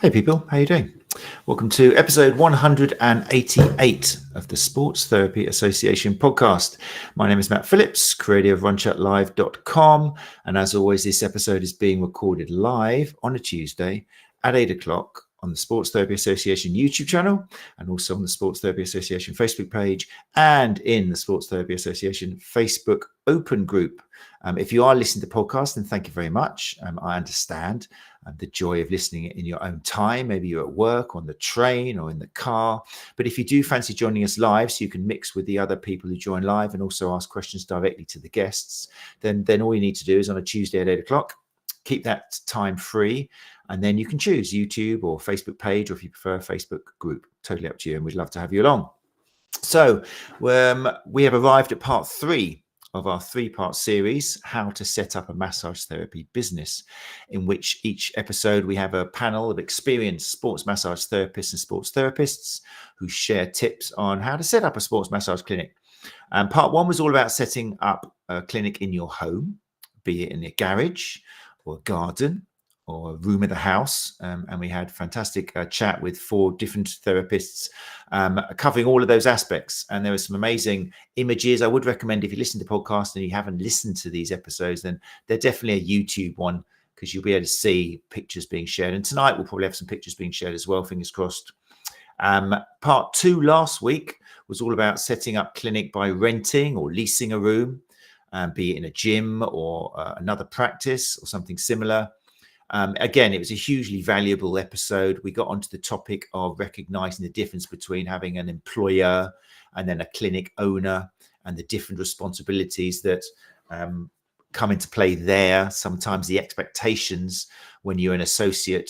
Hey people, how you doing? Welcome to episode 188 of the Sports Therapy Association podcast. My name is Matt Phillips, creator of RunChatLive.com, and as always, this episode is being recorded live on a Tuesday at 8 o'clock on the Sports Therapy Association YouTube channel, and also on the Sports Therapy Association Facebook page, and in the Sports Therapy Association Facebook open group. If you are listening to the podcast, then thank you very much. I understand the joy of listening in your own time. Maybe you're at work, on the train, or in the car. But if you do fancy joining us live, so you can mix with the other people who join live and also ask questions directly to the guests, then all you need to do is on a Tuesday at 8 o'clock, keep that time free, and then you can choose YouTube or Facebook page, or if you prefer, Facebook group. Totally up to you, and we'd love to have you along. So we have arrived at part 3 of our 3-part series, How to Set Up a Massage Therapy Business, in which each episode we have a panel of experienced sports massage therapists and sports therapists who share tips on how to set up a sports massage clinic. Part 1 was all about setting up a clinic in your home, be it in a garage or a garden or a room of the house, and we had fantastic chat with 4 different therapists covering all of those aspects. And there were some amazing images. I would recommend, if you listen to the podcast and you haven't listened to these episodes, then they're definitely a YouTube one, because you'll be able to see pictures being shared. And tonight we'll probably have some pictures being shared as well, fingers crossed. Part 2 last week was all about setting up clinic by renting or leasing a room, be it in a gym or another practice or something similar. Again, it was a hugely valuable episode. We got onto the topic of recognizing the difference between having an employer and then a clinic owner, and the different responsibilities that come into play there. Sometimes the expectations when you're an associate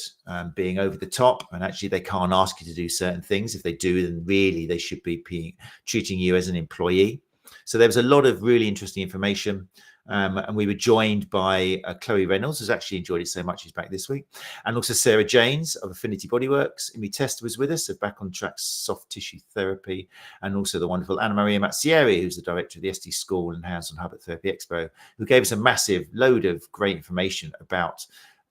being over the top, and actually they can't ask you to do certain things. If they do, then really they should be treating you as an employee. So there was a lot of really interesting information. And we were joined by Chloe Reynolds, who's actually enjoyed it so much she's back this week, and also Sarah Janes of Affinity Bodyworks. Imi Testa was with us of Back on Track Soft Tissue Therapy, and also the wonderful Anna Maria Mazzieri, who's the director of the ST School and Hands-on Hub at Therapy Expo, who gave us a massive load of great information about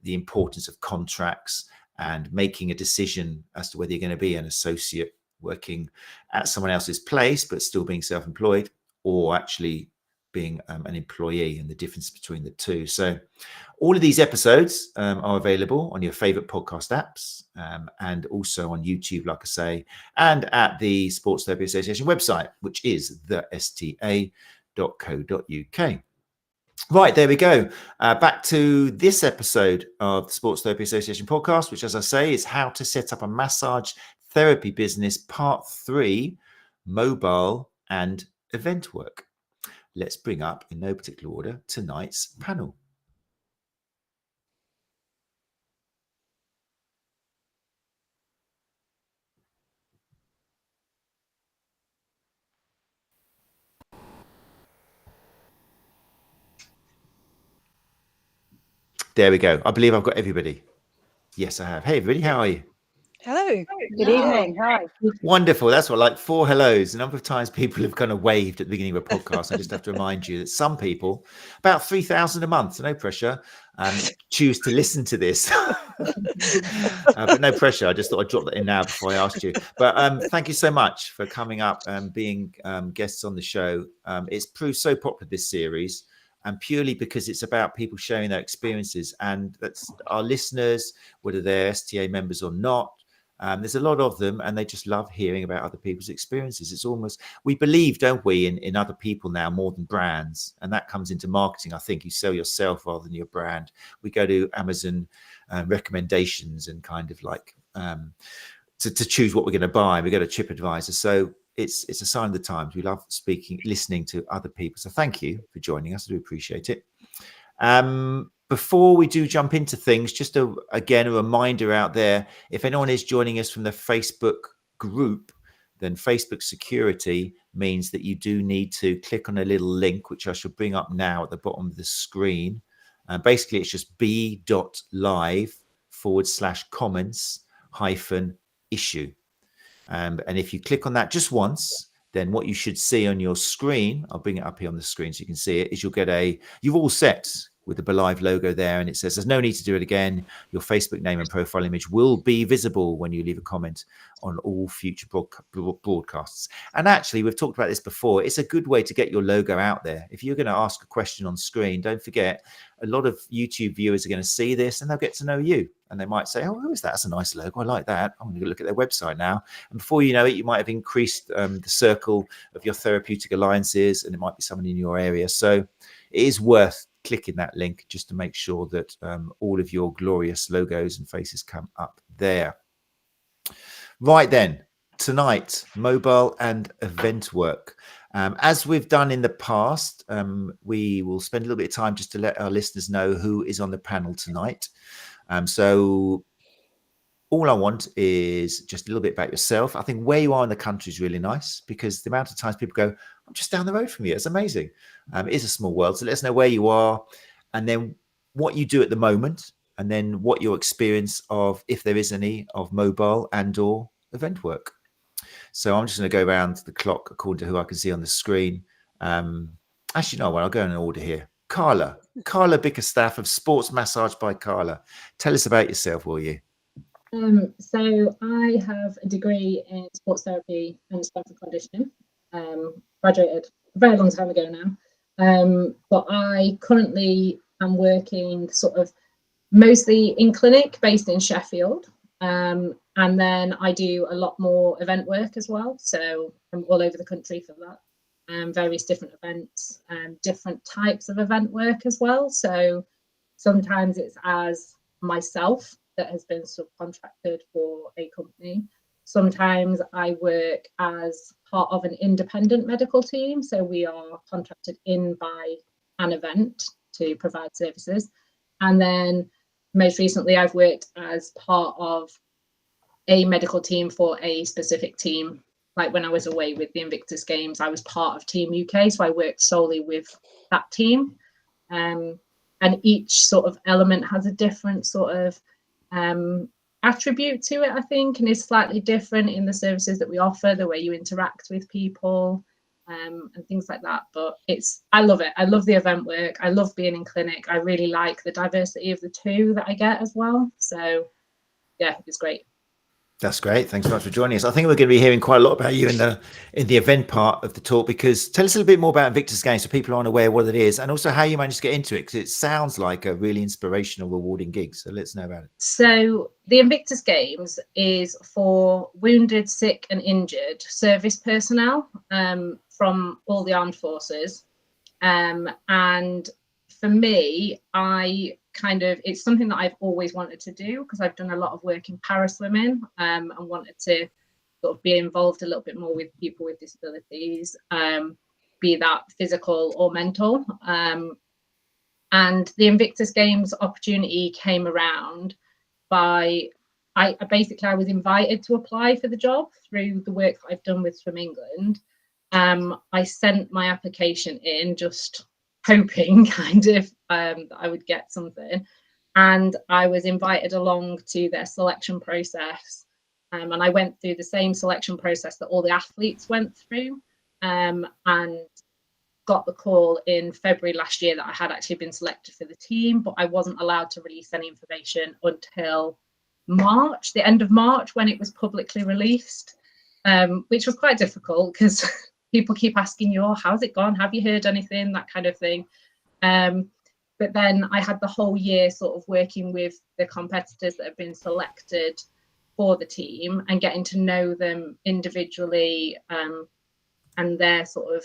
the importance of contracts and making a decision as to whether you're going to be an associate working at someone else's place but still being self-employed, or actually being an employee, and the difference between the two. So all of these episodes are available on your favorite podcast apps, and also on YouTube, like I say, and at the Sports Therapy Association website, which is the STA.co.uk. Right, there we go. Back to this episode of the Sports Therapy Association podcast, which, as I say, is How to Set Up a Massage Therapy Business, Part 3, Mobile and Event Work. Let's bring up, in no particular order, tonight's panel. There we go. I believe I've got everybody. Yes, I have. Hey, everybody, how are you? Hello. Good evening. Hi. Wonderful. That's what, like 4 hellos. A number of times people have kind of waved at the beginning of a podcast. I just have to remind you that some people, about 3,000 a month, so no pressure, choose to listen to this. But no pressure. I just thought I'd drop that in now before I asked you. But thank you so much for coming up and being guests on the show. It's proved so popular, this series, and purely because it's about people sharing their experiences, and that's our listeners, whether they're STA members or not. There's a lot of them, and they just love hearing about other people's experiences. It's almost, we believe, don't we, in other people now more than brands, and that comes into marketing. I think you sell yourself rather than your brand. We go to Amazon recommendations and kind of like to choose what we're going to buy. We go to TripAdvisor. So it's a sign of the times. We love listening to other people. So thank you for joining us. I do appreciate it. Before we do jump into things, just again, a reminder out there, if anyone is joining us from the Facebook group, then Facebook security means that you do need to click on a little link, which I shall bring up now at the bottom of the screen. Basically, it's just b.live/comments-issue. And if you click on that just once, then what you should see on your screen, I'll bring it up here on the screen so you can see it, is you'll get you've all set with the BeLive logo there, and it says there's no need to do it again. Your Facebook name and profile image will be visible when you leave a comment on all future broadcasts. And actually, we've talked about this before. It's a good way to get your logo out there. If you're going to ask a question on screen, don't forget, a lot of YouTube viewers are going to see this and they'll get to know you. And they might say, oh, who is that? That's a nice logo. I like that. I'm going to look at their website now. And before you know it, you might have increased the circle of your therapeutic alliances, and it might be someone in your area. So it is worth clicking that link just to make sure that all of your glorious logos and faces come up there. Right then, tonight, mobile and event work. As we've done in the past, we will spend a little bit of time just to let our listeners know who is on the panel tonight. So all I want is just a little bit about yourself. I think where you are in the country is really nice, because the amount of times people go, I'm just down the road from you. It's amazing. It is a small world. So let us know where you are, and then what you do at the moment, and then what your experience of, if there is any, of mobile and or event work. So I'm just going to go around the clock according to who I can see on the screen. Actually, no, well, I'll go in order here. Carla Bickerstaff of Sports Massage by Carla. Tell us about yourself, will you? So I have a degree in sports therapy and strength and conditioning. Graduated a very long time ago now. But I currently am working sort of mostly in clinic based in Sheffield. And then I do a lot more event work as well. So I'm all over the country for that. Various different events, different types of event work as well. So sometimes it's as myself that has been subcontracted for a company. Sometimes I work as part of an independent medical team. So we are contracted in by an event to provide services. And then most recently, I've worked as part of a medical team for a specific team. Like when I was away with the Invictus Games, I was part of Team UK. So I worked solely with that team. And each sort of element has a different sort of attribute to it, I think, and is slightly different in the services that we offer, the way you interact with people, and things like that. But I love it. I love the event work. I love being in clinic. I really like the diversity of the two that I get as well. So yeah, it's great. That's great. Thanks so much for joining us. I think we're going to be hearing quite a lot about you in the event part of the talk, because tell us a little bit more about Invictus Games so people aren't aware what it is, and also how you managed to get into it, because it sounds like a really inspirational, rewarding gig. So let's know about it. So the Invictus Games is for wounded, sick and injured service personnel from all the armed forces. And for me, it's something that I've always wanted to do, because I've done a lot of work in paraswimming and wanted to sort of be involved a little bit more with people with disabilities, be that physical or mental. And the Invictus Games opportunity came around I was invited to apply for the job through the work that I've done with Swim England. I sent my application in just hoping that I would get something, and I was invited along to their selection process, and I went through the same selection process that all the athletes went through, and got the call in February last year that I had actually been selected for the team, but I wasn't allowed to release any information until March, the end of March, when it was publicly released, which was quite difficult because people keep asking you, oh, how's it gone? Have you heard anything? That kind of thing. But then I had the whole year sort of working with the competitors that have been selected for the team and getting to know them individually, and their sort of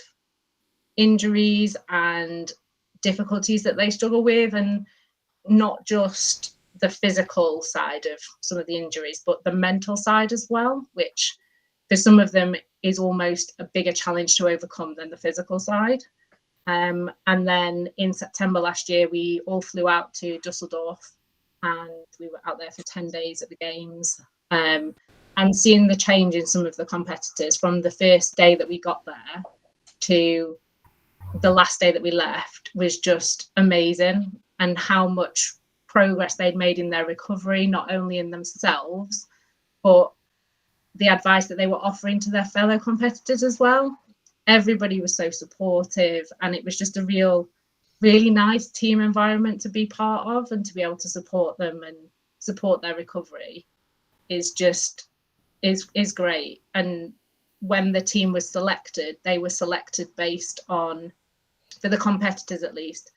injuries and difficulties that they struggle with, and not just the physical side of some of the injuries, but the mental side as well, which for some of them is almost a bigger challenge to overcome than the physical side. And then in September last year, we all flew out to Dusseldorf, and we were out there for 10 days at the games, and seeing the change in some of the competitors from the first day that we got there to the last day that we left was just amazing, and how much progress they'd made in their recovery, not only in themselves, but the advice that they were offering to their fellow competitors as well. Everybody was so supportive, and it was just a real really nice team environment to be part of, and to be able to support them and support their recovery is great. And when the team was selected, they were selected based on, for the competitors at least,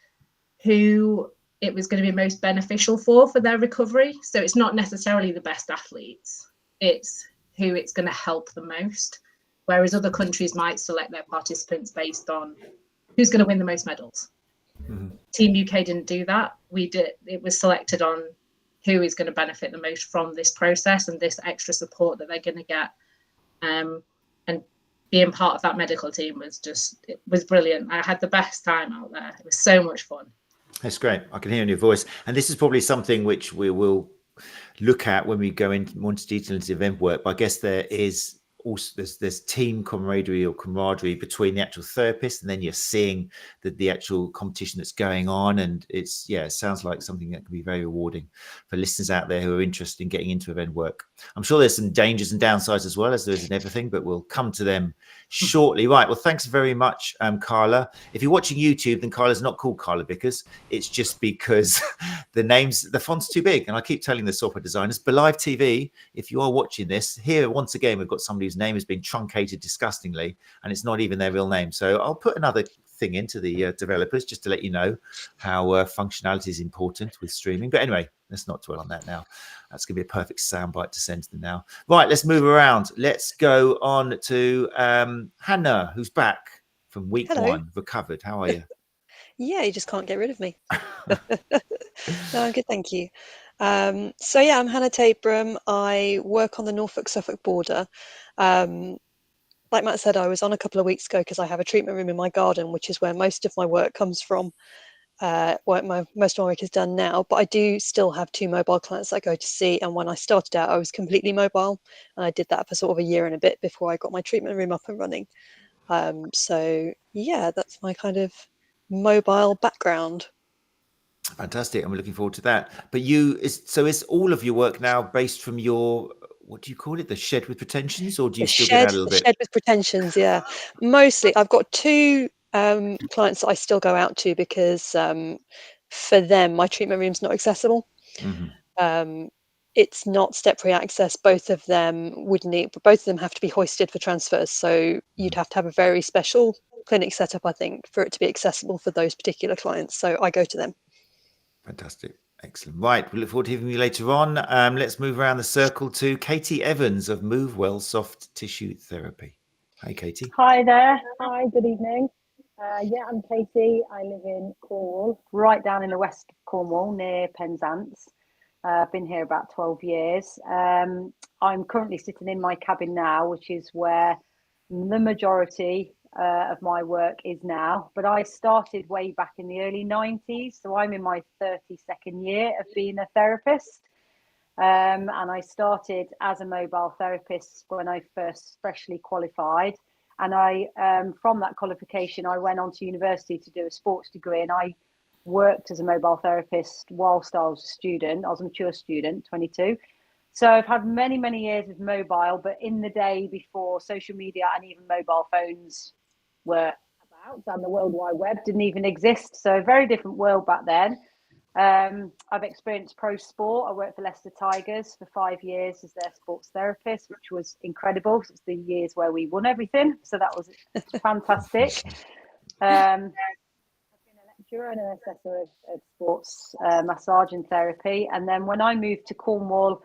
who it was going to be most beneficial for their recovery. So it's not necessarily the best athletes, it's who it's going to help the most. Whereas other countries might select their participants based on who's going to win the most medals. Mm-hmm. Team UK didn't do that. It was selected on who is going to benefit the most from this process and this extra support that they're going to get. And being part of that medical team was brilliant. I had the best time out there. It was so much fun. That's great. I can hear in your voice. And this is probably something which we will look at when we go into more detail into event work. But I guess there is also there's team camaraderie or camaraderie between the actual therapist, and then you're seeing the actual competition that's going on. And it sounds like something that can be very rewarding for listeners out there who are interested in getting into event work. I'm sure there's some dangers and downsides as well, as there is in everything, but we'll come to them shortly. Right. Well, thanks very much, Carla. If you're watching YouTube, then Carla's not called Carla Bickers. It's just because the font's too big. And I keep telling the software designers, but live TV, if you are watching this here, once again, we've got somebody whose name has been truncated disgustingly, and it's not even their real name. So I'll put another thing into the developers just to let you know how functionality is important with streaming. But anyway, let's not dwell on that now. That's going to be a perfect soundbite to send to them now. Right, let's move around. Let's go on to Hannah, who's back from week one, recovered. How are you? Yeah, you just can't get rid of me. No, I'm good, thank you. I'm Hannah Tabram. I work on the Norfolk-Suffolk border. Like Matt said, I was on a couple of weeks ago because I have a treatment room in my garden, which is where most of my work comes from. Most of my work is done now, but I do still have 2 mobile clients that I go to see. And when I started out, I was completely mobile, and I did that for sort of a year and a bit before I got my treatment room up and running. That's my kind of mobile background. Fantastic, and we're looking forward to that. But is all of your work now based from your, what do you call it, the shed with pretensions, or do you still get out a little bit? Shed with pretensions, yeah. Mostly, I've got 2 clients that I still go out to because for them, my treatment room's not accessible. Mm-hmm. It's not step-free access. Both of them have to be hoisted for transfers. So you'd have to have a very special clinic setup, I think, for it to be accessible for those particular clients. So I go to them. Fantastic. Excellent. Right. We look forward to hearing you later on. Let's move around the circle to Katie Evans of Move Well Soft Tissue Therapy. Hi, Katie. Hi there. Hi, good evening. I'm Katie. I live in Cornwall, right down in the west of Cornwall, near Penzance. I've been here about 12 years. I'm currently sitting in my cabin now, which is where the majority of my work is now. But I started way back in the early 90s, so I'm in my 32nd year of being a therapist. And I started as a mobile therapist when I first freshly qualified. And from that qualification, I went on to university to do a sports degree, and I worked as a mobile therapist whilst I was a student. I was a mature student, 22. So I've had many, many years with mobile, but in the day before social media and even mobile phones were about, and the World Wide Web didn't even exist. So a very different world back then. I've experienced pro sport. I worked for Leicester Tigers for 5 years as their sports therapist, which was incredible. It's the years where we won everything. So that was fantastic. I've been a lecturer and an assessor of sports massage and therapy. And then when I moved to Cornwall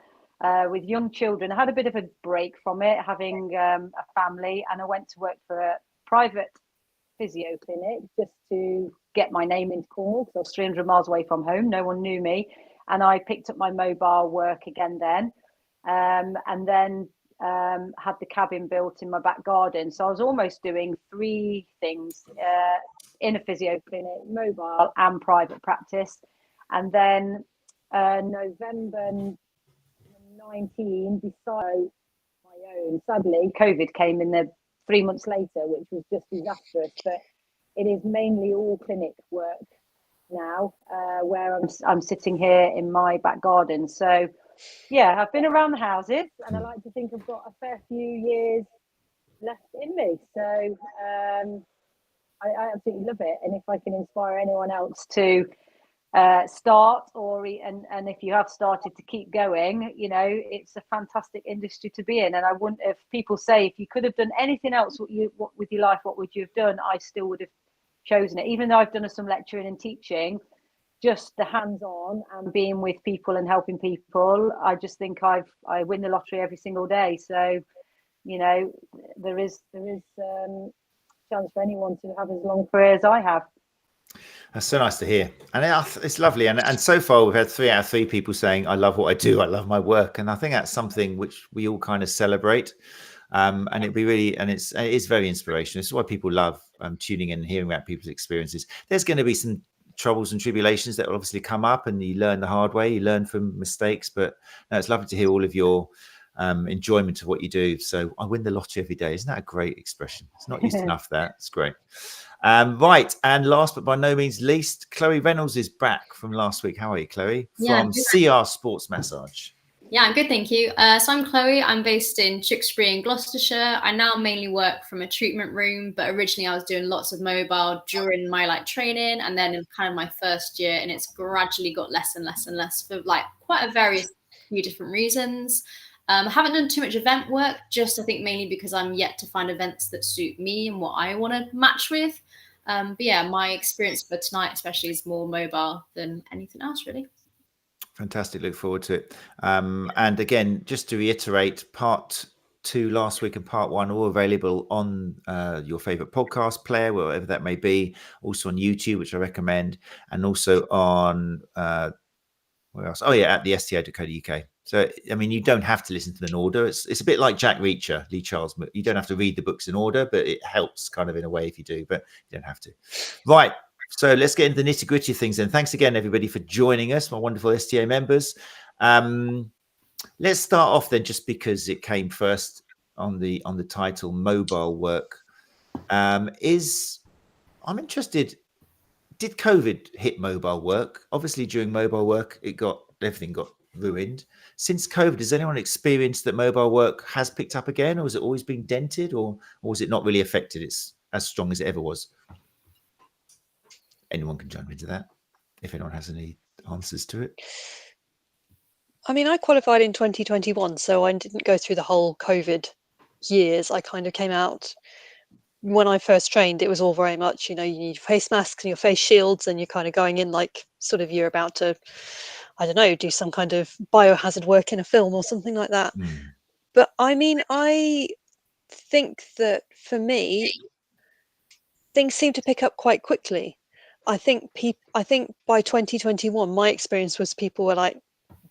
with young children, I had a bit of a break from it, having a family, and I went to work for a private physio clinic just to get my name into Cornwall, because I was 300 miles away from home. No one knew me. And I picked up my mobile work again then, and then had the cabin built in my back garden. So I was almost doing 3 things in a physio clinic, mobile and private practice. And then November 19, decided my own. Sadly, COVID came in there 3 months later, which was just disastrous. But it is mainly all clinic work now, where I'm sitting here in my back garden. So, yeah, I've been around the houses, and I like to think I've got a fair few years left in me. So I absolutely love it. And if I can inspire anyone else to start, and if you have started, to keep going, it's a fantastic industry to be in. And I wouldn't, if people say, if you could have done anything else with your life, what would you have done? I still would have chosen it, even though I've done some lecturing and teaching. Just the hands-on and being with people and helping people, I just think I win the lottery every single day. So there is chance for anyone to have as long career as I have. That's so nice to hear, and it's lovely. And so far, we've had 3 out of 3 people saying, "I love what I do. I love my work," and I think that's something which we all kind of celebrate. And it'd be really, and it is very inspirational. This is why people love tuning in and hearing about people's experiences. There's going to be some troubles and tribulations that will obviously come up, and you learn the hard way. You learn from mistakes, but no, it's lovely to hear all of your enjoyment of what you do. So I win the lottery every day. Isn't that a great expression? It's not used enough. It's great. Right, and last but by no means least, Chloe Reynolds is back from last week. How are you, Chloe? From CR Sports Massage. Yeah, I'm good, thank you. So I'm Chloe. I'm based in Tewkesbury in Gloucestershire. I now mainly work from a treatment room, but originally I was doing lots of mobile during my training, and then in kind of my first year, and it's gradually got less and less and less for quite a few different reasons. I haven't done too much event work, just I think mainly because I'm yet to find events that suit me and what I want to match with. But yeah, my experience for tonight especially is more mobile than anything else, really. Fantastic. Look forward to it. And again, just to reiterate, part 2 last week and part 1 all available on your favorite podcast player, wherever that may be. Also on YouTube, which I recommend, and also on where else? Oh yeah, at the STA.co.uk. So I mean, you don't have to listen to them in order. It's a bit like Jack Reacher, Lee Charles. You don't have to read the books in order, but it helps kind of in a way if you do. But you don't have to. Right. So let's get into the nitty gritty of things then. Thanks again, everybody, for joining us, my wonderful STA members. Let's start off then, just because it came first on the title, mobile work. I'm interested. Did COVID hit mobile work? Obviously, during mobile work, everything got ruined. Since COVID, has anyone experienced that mobile work has picked up again, or has it always been dented, or was it not really affected? It's as strong as it ever was. Anyone can jump into that if anyone has any answers to it. I mean, I qualified in 2021, so I didn't go through the whole COVID years. I kind of came out when I first trained. It was all very much, you need face masks and your face shields, and you're kind of going in like sort of you're about to, I don't know, do some kind of biohazard work in a film or something like that. But I mean, I think that for me, things seem to pick up quite quickly. I think by 2021, my experience was people were like,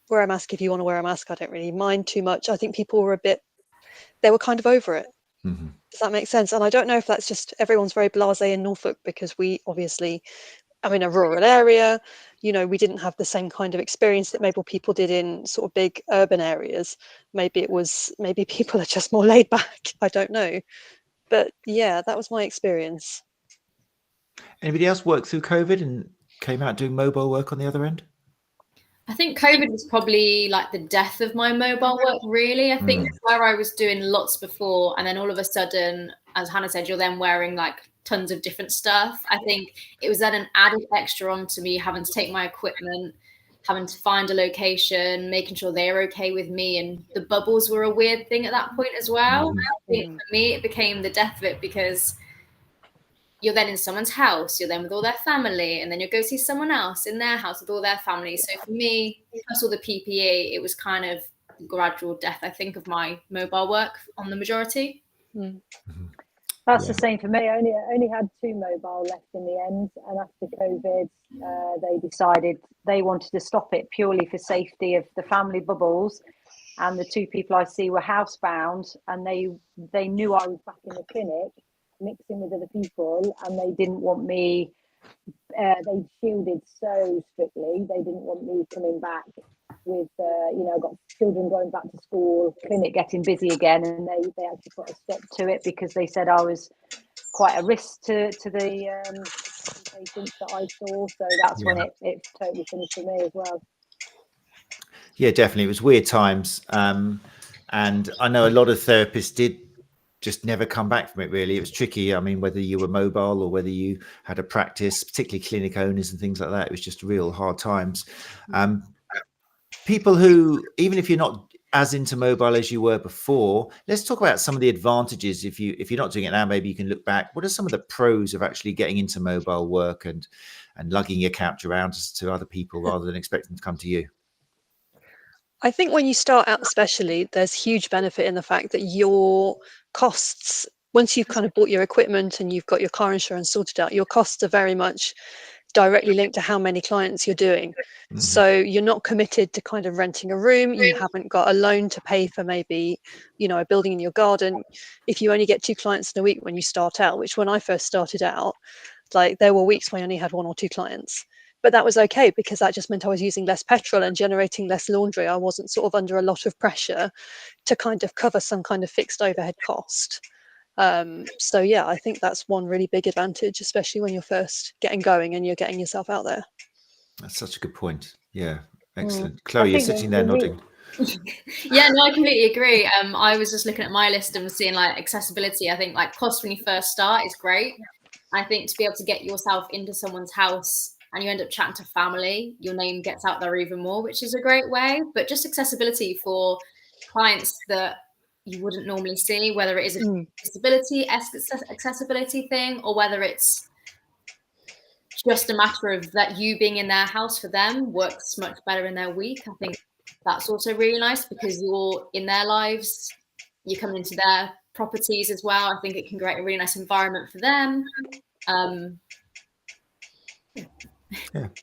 wear a mask if you want to wear a mask. I don't really mind too much. I think people were they were kind of over it. Does that make sense? And I don't know if that's just everyone's very blasé in Norfolk, because we obviously, I'm in a rural area, we didn't have the same kind of experience that maybe people did in sort of big urban areas. Maybe people are just more laid back. I don't know. But yeah, that was my experience. Anybody else worked through COVID and came out doing mobile work on the other end? I think COVID was probably the death of my mobile work, really. I think where I was doing lots before, and then all of a sudden, as Hannah said, you're then wearing tons of different stuff. I think it was then an added extra on to me having to take my equipment, having to find a location, making sure they're okay with me. And the bubbles were a weird thing at that point as well. I think for me, it became the death of it, because you're then in someone's house, you're then with all their family, and then you go see someone else in their house with all their family. So for me, plus all the PPE, it was kind of gradual death, I think, of my mobile work on the majority. That's the same for me. I only had 2 mobile left in the end, and after COVID, they decided they wanted to stop it purely for safety of the family bubbles. And the 2 people I see were housebound, and they knew I was back in the clinic mixing with other people, and they didn't want me, they shielded so strictly, they didn't want me coming back with I've got children going back to school, clinic getting busy again, and they actually put a stop to it, because they said I was quite a risk to the patients that I saw. So that's when it totally finished for me as well. Yeah, definitely. It was weird times. And I know a lot of therapists did just never come back from it, really. It was tricky. I mean, whether you were mobile or whether you had a practice, particularly clinic owners and things like that, it was just real hard times. People who, even if you're not as into mobile as you were before, let's talk about some of the advantages. If you're not doing it now, maybe you can look back. What are some of the pros of actually getting into mobile work and lugging your couch around to other people rather than expecting them to come to you? I think when you start out especially, there's huge benefit in the fact that your costs, once you've kind of bought your equipment and you've got your car insurance sorted out, your costs are very much directly linked to how many clients you're doing. So you're not committed to kind of renting a room. You haven't got a loan to pay for maybe, a building in your garden. If you only get 2 clients in a week when you start out, which when I first started out, like there were weeks when I only had 1 or 2 clients. But that was okay because that just meant I was using less petrol and generating less laundry. I wasn't sort of under a lot of pressure to kind of cover some kind of fixed overhead cost. So yeah, I think that's one really big advantage, especially when you're first getting going and you're getting yourself out there. That's such a good point. Yeah, excellent. Chloe, you're sitting there nodding. Yeah, no, I completely agree. I was just looking at my list and seeing like accessibility. I think like cost when you first start is great. I think to be able to get yourself into someone's house and you end up chatting to family, your name gets out there even more, which is a great way. But just accessibility for clients that you wouldn't normally see, whether it is a disability accessibility thing or whether it's just a matter of that you being in their house for them works much better in their week. I think that's also really nice because you're in their lives, you're coming into their properties as well. I think it can create a really nice environment for them.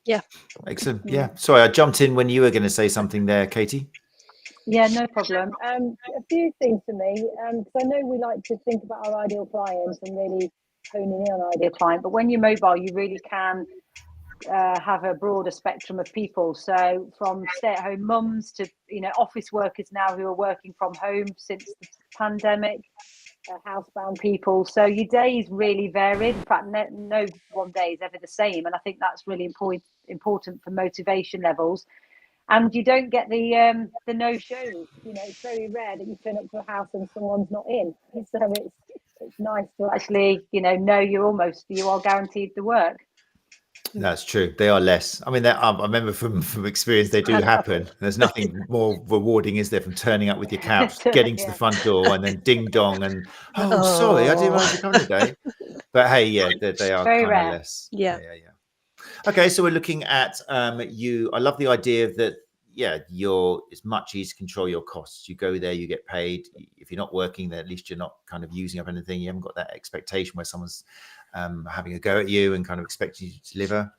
Yeah. Excellent. Yeah. Sorry, I jumped in when you were going to say something there, Katie. Yeah, no problem. A few things for me, because I know we like to think about our ideal clients and really honing in on our ideal client, but when you're mobile, you really can have a broader spectrum of people. So from stay-at-home mums to office workers now who are working from home since the pandemic, housebound people. So your day is really varied. In fact, no one day is ever the same, and I think that's really important for motivation levels. And you don't get the no-shows. It's very rare that you turn up to a house and someone's not in. So it's nice to actually, know you are guaranteed the work. That's true. They are less. I mean, I remember from experience, they do happen. There's nothing more rewarding, is there, from turning up with your couch, getting to the front door, and then ding dong, and sorry, I didn't realize you're coming today. But hey, yeah, they are kind of less. Yeah. Okay, so we're looking at you. I love the idea that it's much easier to control your costs. You go there, you get paid. If you're not working there, at least you're not kind of using up anything. You haven't got that expectation where someone's having a go at you and kind of expecting you to deliver.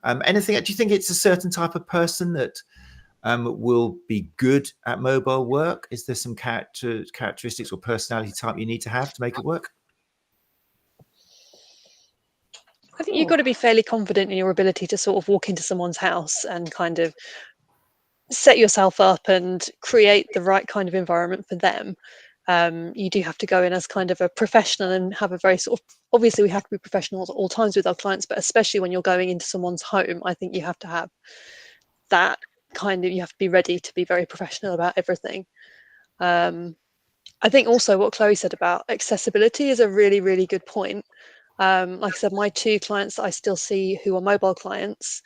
Anything? Do you think it's a certain type of person that will be good at mobile work? Is there some characteristics or personality type you need to have to make it work? I think you've got to be fairly confident in your ability to sort of walk into someone's house and kind of set yourself up and create the right kind of environment for them. You do have to go in as kind of a professional and have a very sort of, obviously we have to be professionals at all times with our clients, but especially when you're going into someone's home, I think you have to have that kind of, you have to be ready to be very professional about everything. I think also what Chloe said about accessibility is a really, really good point. Like I said, my 2 clients that I still see who are mobile clients,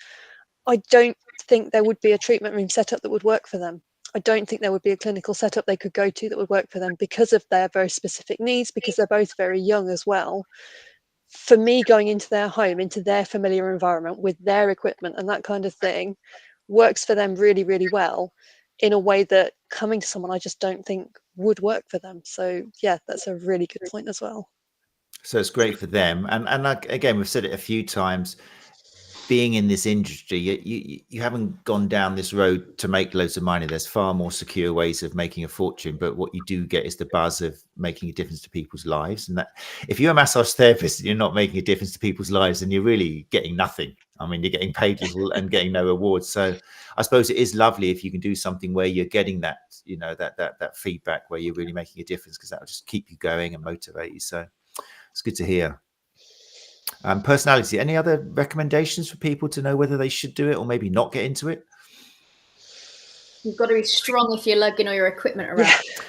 I don't think there would be a treatment room setup that would work for them. I don't think there would be a clinical setup they could go to that would work for them because of their very specific needs, because they're both very young as well. For me, going into their home, into their familiar environment with their equipment and that kind of thing works for them really, really well in a way that coming to someone I just don't think would work for them. So yeah, that's a really good point as well. So it's great for them. And like, again, we've said it a few times, being in this industry, you haven't gone down this road to make loads of money. There's far more secure ways of making a fortune. But what you do get is the buzz of making a difference to people's lives. And that if you're a massage therapist and you're not making a difference to people's lives, then you're really getting nothing. I mean, you're getting paid little and getting no rewards. So I suppose it is lovely if you can do something where you're getting that, that feedback where you're really making a difference, because that will just keep you going and motivate you. So it's good to hear. Personality. Any other recommendations for people to know whether they should do it or maybe not get into it? you've got to be strong if you're lugging all your equipment around.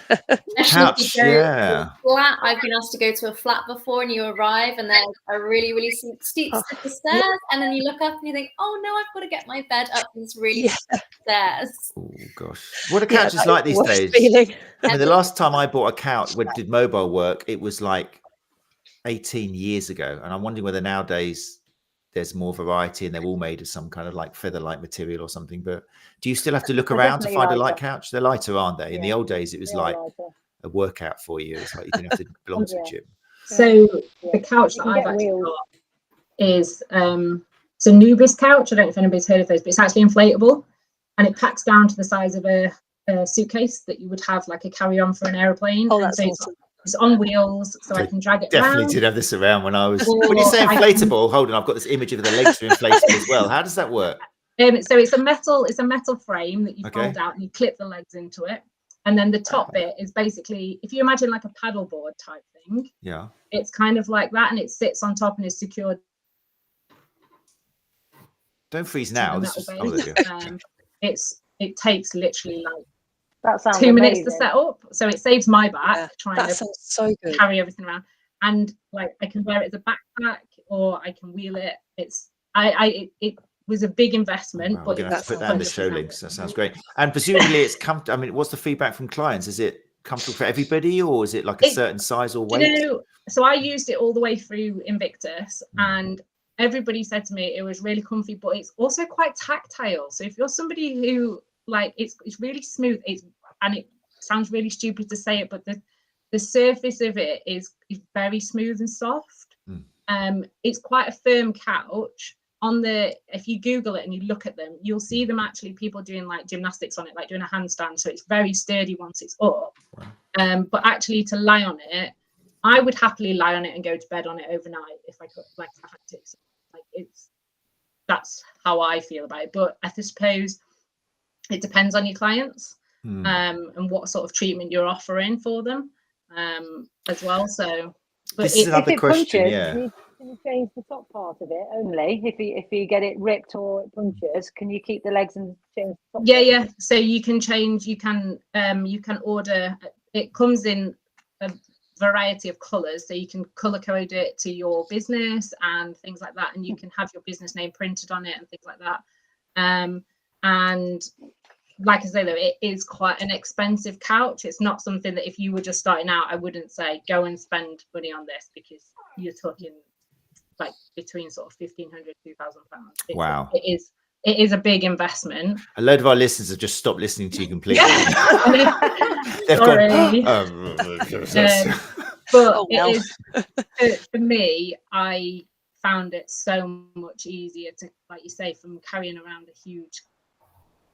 Yeah. Especially if you go Yeah. flat. I've been asked to go to a flat before, and you arrive, and there's a really, really steep set of stairs, and then you look up and you think, "Oh no, I've got to get my bed up these really steep stairs." Oh gosh, what are couches that like is these the worst days? feeling. I mean, the last time I bought a couch when did mobile work, it was like 18 years ago, and I'm wondering whether nowadays there's more variety and they're all made of some kind of like feather-like material or something. But do you still have to look They're around to definitely find a light lighter. couch? They're lighter, aren't they? In the Yeah, old days, it was they are like lighter. a workout for you. It's like you didn't have to belong to a Yeah. gym. So Yeah. the couch You that can I've get actually wheels. got is it's a Nubis couch. I don't know if anybody's heard of those, but it's actually inflatable, and it packs down to the size of a suitcase that you would have like a carry-on for an aeroplane. Oh, And that's so awesome. it's on wheels, so I can drag it Definitely around. did have this around when I was. Or When you say I can- inflatable, hold on, I've got this image of the legs are inflatable as well. How does that work? So it's a metal frame that you Okay. fold out and you clip the legs into it, and then the top bit is basically, if you imagine like a paddleboard type thing, Yeah. it's kind of like that, and it sits on top and is secured Don't freeze to now. the This metal is. Oh, base. there you go. It takes literally like That sounds 2 minutes to amazing. set up, so it saves my back Yeah, trying that to sounds so good. carry everything around, and like I can wear it as a backpack or I can wheel it. It was a big investment, Wow, we're but going it to have was to put that in the 100% show links. That worth it. sounds great. And presumably it's comfortable. I mean, what's the feedback from clients? Is it comfortable for everybody, or is it like a certain size or Do weight? you know, so I used it all the way through Invictus, and everybody said to me it was really comfy, but it's also quite tactile. So if you're somebody who like it's really smooth, and it sounds really stupid to say it, but the surface of it is very smooth and soft. It's quite a firm couch. If you Google it and you look at them, you'll see them actually people doing like gymnastics on it, like doing a handstand. So it's very sturdy once it's up. But actually to lie on it, I would happily lie on it and go to bed on it overnight if I could, like if I had to. So, like that's how I feel about it. But I suppose it depends on your clients and what sort of treatment you're offering for them as well. So, but This is another if it question. punctures, Yeah. can you change the top part of it only? If you get it ripped or it punctures, can you keep the legs and change the top? Yeah. So you can change. You can order. It comes in a variety of colors, so you can color code it to your business and things like that, and you can have your business name printed on it and things like that. And like I say though, it is quite an expensive couch. It's not something that if you were just starting out, I wouldn't say go and spend money on this, because you're talking like between sort of £1,500, £2,000. Wow. It is a big investment. A load of our listeners have just stopped listening to you completely. They've Sorry. But Oh, well. it is for me, I found it so much easier to, like you say, from carrying around a huge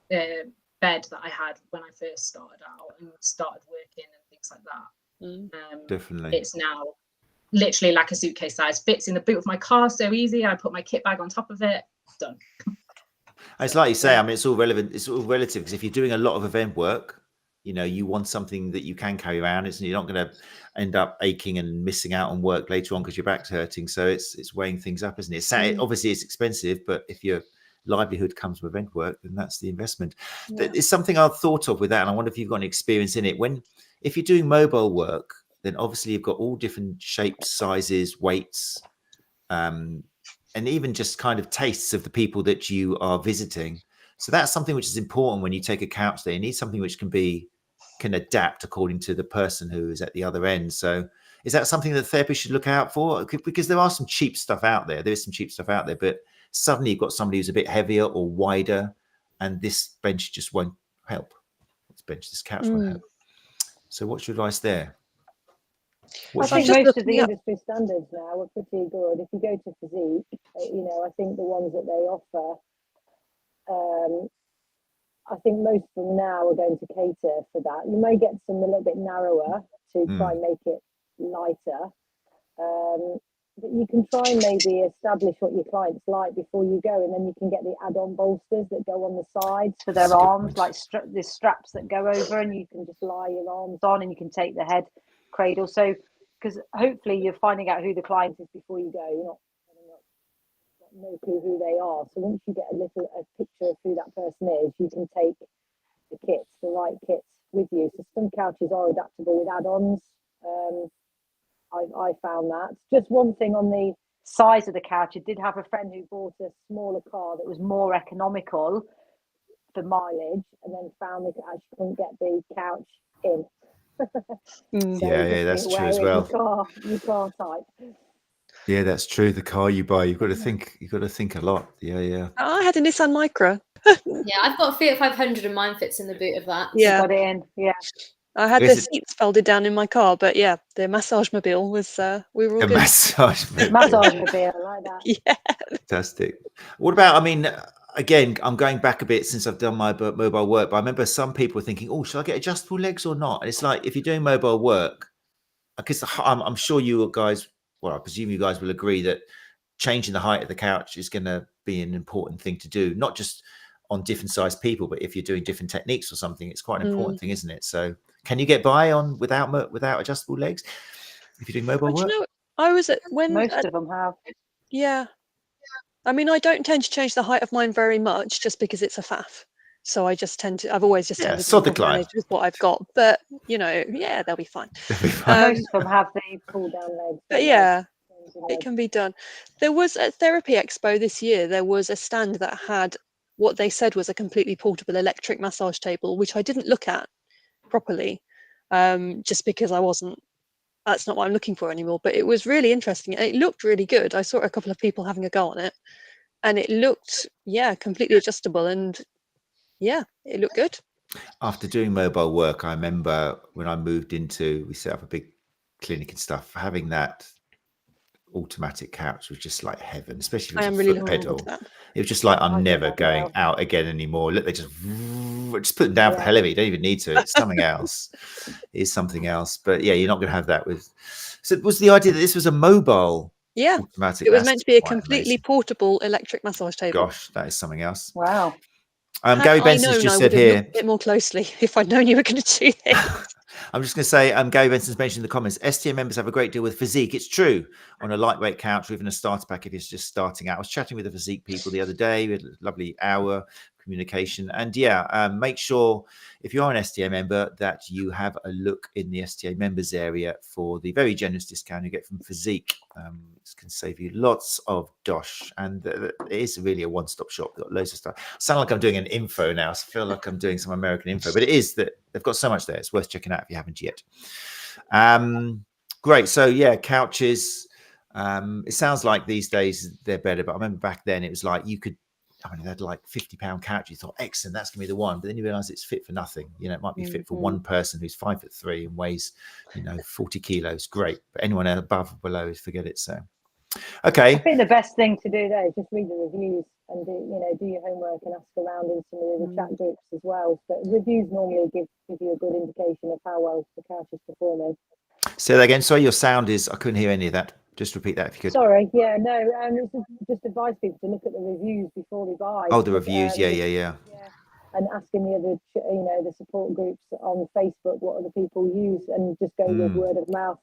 bed that I had when I first started out and started working and things like that. Definitely. It's now literally like a suitcase size, fits in the boot of my car so easy. I put my kit bag on top of it, done. It's like you say, I mean, it's all relevant. It's all relative, because if you're doing a lot of event work, you know, you want something that you can carry around. You're not going to end up aching and missing out on work later on because your back's hurting. So it's weighing things up, isn't it? Obviously, it's expensive, but if your livelihood comes from event work, then that's the investment. It's something I've thought of with that, and I wonder if you've got an experience in it. If you're doing mobile work, then obviously you've got all different shapes, sizes, weights, and even just kind of tastes of the people that you are visiting. So that's something which is important when you take a couch there. You need something which can adapt according to the person who is at the other end. So is that something that therapists should look out for? Because there are some cheap stuff out there. There is some cheap stuff out there, but suddenly you've got somebody who's a bit heavier or wider, and this bench just won't help. This couch won't help. So what's your advice there? I think most of the industry standards now are pretty good. If you go to Physique, I think the ones that they offer, I think most of them now are going to cater for that. You may get some a little bit narrower to try and make it lighter. But you can try and maybe establish what your clients like before you go, and then you can get the add-on bolsters that go on the sides for their arms, like the straps that go over, and you can just lie your arms on, and you can take the head cradle. So, because hopefully you're finding out who the client is before you go. You're not no clue who they are. So once you get a picture of who that person is, you can take the kit right kit with you. So some couches are adaptable with add-ons. I found that. Just one thing on the size of the couch, I did have a friend who bought a smaller car that was more economical for mileage, and then found that she couldn't get the couch in. So yeah, that's true as well. Your car type. Yeah, that's true. The car you buy, you've got to think a lot. Yeah. I had a Nissan Micra. Yeah, I've got a Fiat 500 and mine fits in the boot of that. Yeah. You got it in. Yeah. I had the seats folded down in my car, but yeah, the massage mobile was, we were all good. Massage mobile. I like that. Yeah. Fantastic. What about, I mean, again, I'm going back a bit since I've done my mobile work, but I remember some people were thinking, oh, should I get adjustable legs or not? And it's like, if you're doing mobile work, because I'm sure you guys, well, I presume you guys will agree that changing the height of the couch is going to be an important thing to do, not just on different sized people, but if you're doing different techniques or something, it's quite an important thing, isn't it? So can you get by on without adjustable legs if you're doing mobile work? You know, I was at when most of them have. Yeah. I mean, I don't tend to change the height of mine very much just because it's a faff. So I just I've always just tended to manage with what I've got. But, you know, yeah, they'll be fine. Most of them have the pull down legs. But yeah, it can be done. There was at Therapy Expo this year, there was a stand that had what they said was a completely portable electric massage table, which I didn't look at properly, just because that's not what I'm looking for anymore. But it was really interesting. It looked really good. I saw a couple of people having a go on it, and it looked, completely adjustable, and it looked good. After doing mobile work, I remember when I moved we set up a big clinic and stuff, having that automatic couch was just like heaven, especially if it was a foot pedal. It was just like, I'm never going out again anymore. Look, they just put them down for the hell of it. You don't even need to. It's something else. It's something else. But yeah, you're not going to have that with. So was the idea that this was a mobile? Yeah, automatic? It was meant to be a completely portable electric massage table. Gosh, that is something else. Wow. Gary Benson's just said here. A bit more closely if I'd known you were going to do this. I'm just going to say, Gary Benson's mentioned in the comments, STA members have a great deal with physique. It's true, on a lightweight couch or even a starter pack if it's just starting out. I was chatting with the physique people the other day. We had a lovely hour communication. And make sure if you are an STA member that you have a look in the STA members area for the very generous discount you get from physique. It can save you lots of dosh, and it is really a one-stop shop. We've got loads of stuff. I sound like I'm doing an info now. I feel like I'm doing some American info, but it is that they've got so much there. It's worth checking out if you haven't yet. Great. So couches. It sounds like these days they're better, but I remember back then it was like they had like £50 couch. You thought, excellent, that's gonna be the one. But then you realize it's fit for nothing. It might be fit for one person who's 5'3" and weighs 40 kilos. Great, but anyone above or below, forget it. So okay, I think the best thing to do there is just read the reviews and do your homework and ask around in some of the chat groups as well. But reviews normally give you a good indication of how well the couch is performing. Say that again. Sorry, your sound is, I couldn't hear any of that. Just repeat that if you could. Sorry, just advise people to look at the reviews before they buy. Oh, the reviews, yeah. And asking the other, the support groups on Facebook what other people use, and just go with word of mouth.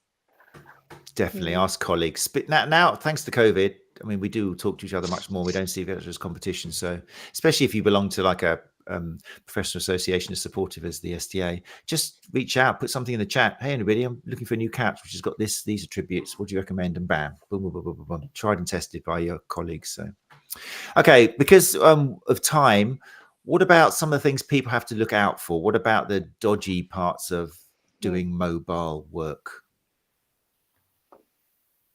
Definitely ask colleagues. But now, thanks to COVID, I mean, we do talk to each other much more. We don't see it as competition. So, especially if you belong to like a professional association as supportive as the STA, just reach out, put something in the chat. Hey, anybody, I'm looking for a new couch which has got these attributes. What do you recommend? And bam, boom, boom, boom, boom, boom. Tried and tested by your colleagues. So, okay, because of time, what about some of the things people have to look out for? What about the dodgy parts of doing mobile work?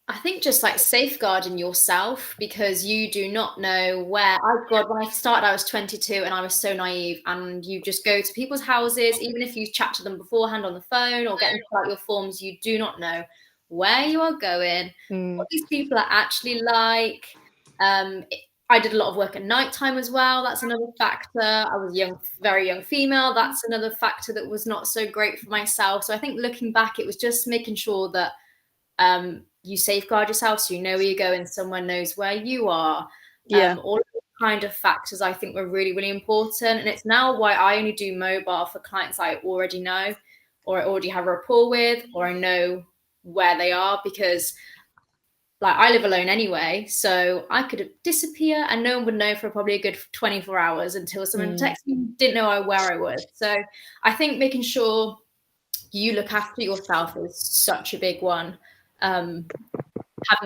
I think just like safeguarding yourself, because you do not know where. When I started, I was 22 and I was so naive. And you just go to people's houses, even if you chat to them beforehand on the phone or get them to fill out your forms, you do not know where you are going, what these people are actually like. I did a lot of work at nighttime as well. That's another factor. I was very young female. That's another factor that was not so great for myself. So I think looking back, it was just making sure that you safeguard yourself, so you know where you're going, someone knows where you are. All of those kind of factors I think were really, really important. And it's now why I only do mobile for clients I already know, or I already have a rapport with, or I know where they are, because like I live alone anyway, so I could disappear and no one would know for probably a good 24 hours until someone texted me, didn't know where I was. So I think making sure you look after yourself is such a big one. Having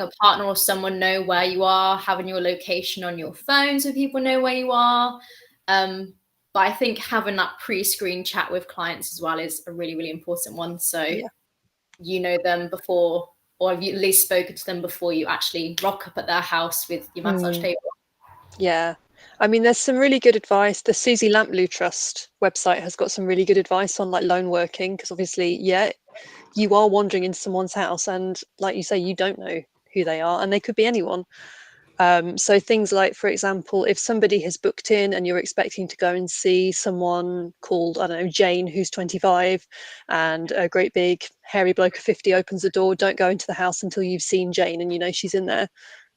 a partner or someone know where you are, having your location on your phone so people know where you are. But I think having that pre-screen chat with clients as well is a really, really important one. So you know them before, or have you at least spoken to them before you actually rock up at their house with your massage table? Yeah. I mean, there's some really good advice. The Susie Lamplew Trust website has got some really good advice on like lone working, because obviously, you are wandering into someone's house and like you say, you don't know who they are and they could be anyone. So things like, for example, if somebody has booked in and you're expecting to go and see someone called, I don't know, Jane, who's 25, and a great big hairy bloke of 50 opens the door, don't go into the house until you've seen Jane and you know she's in there.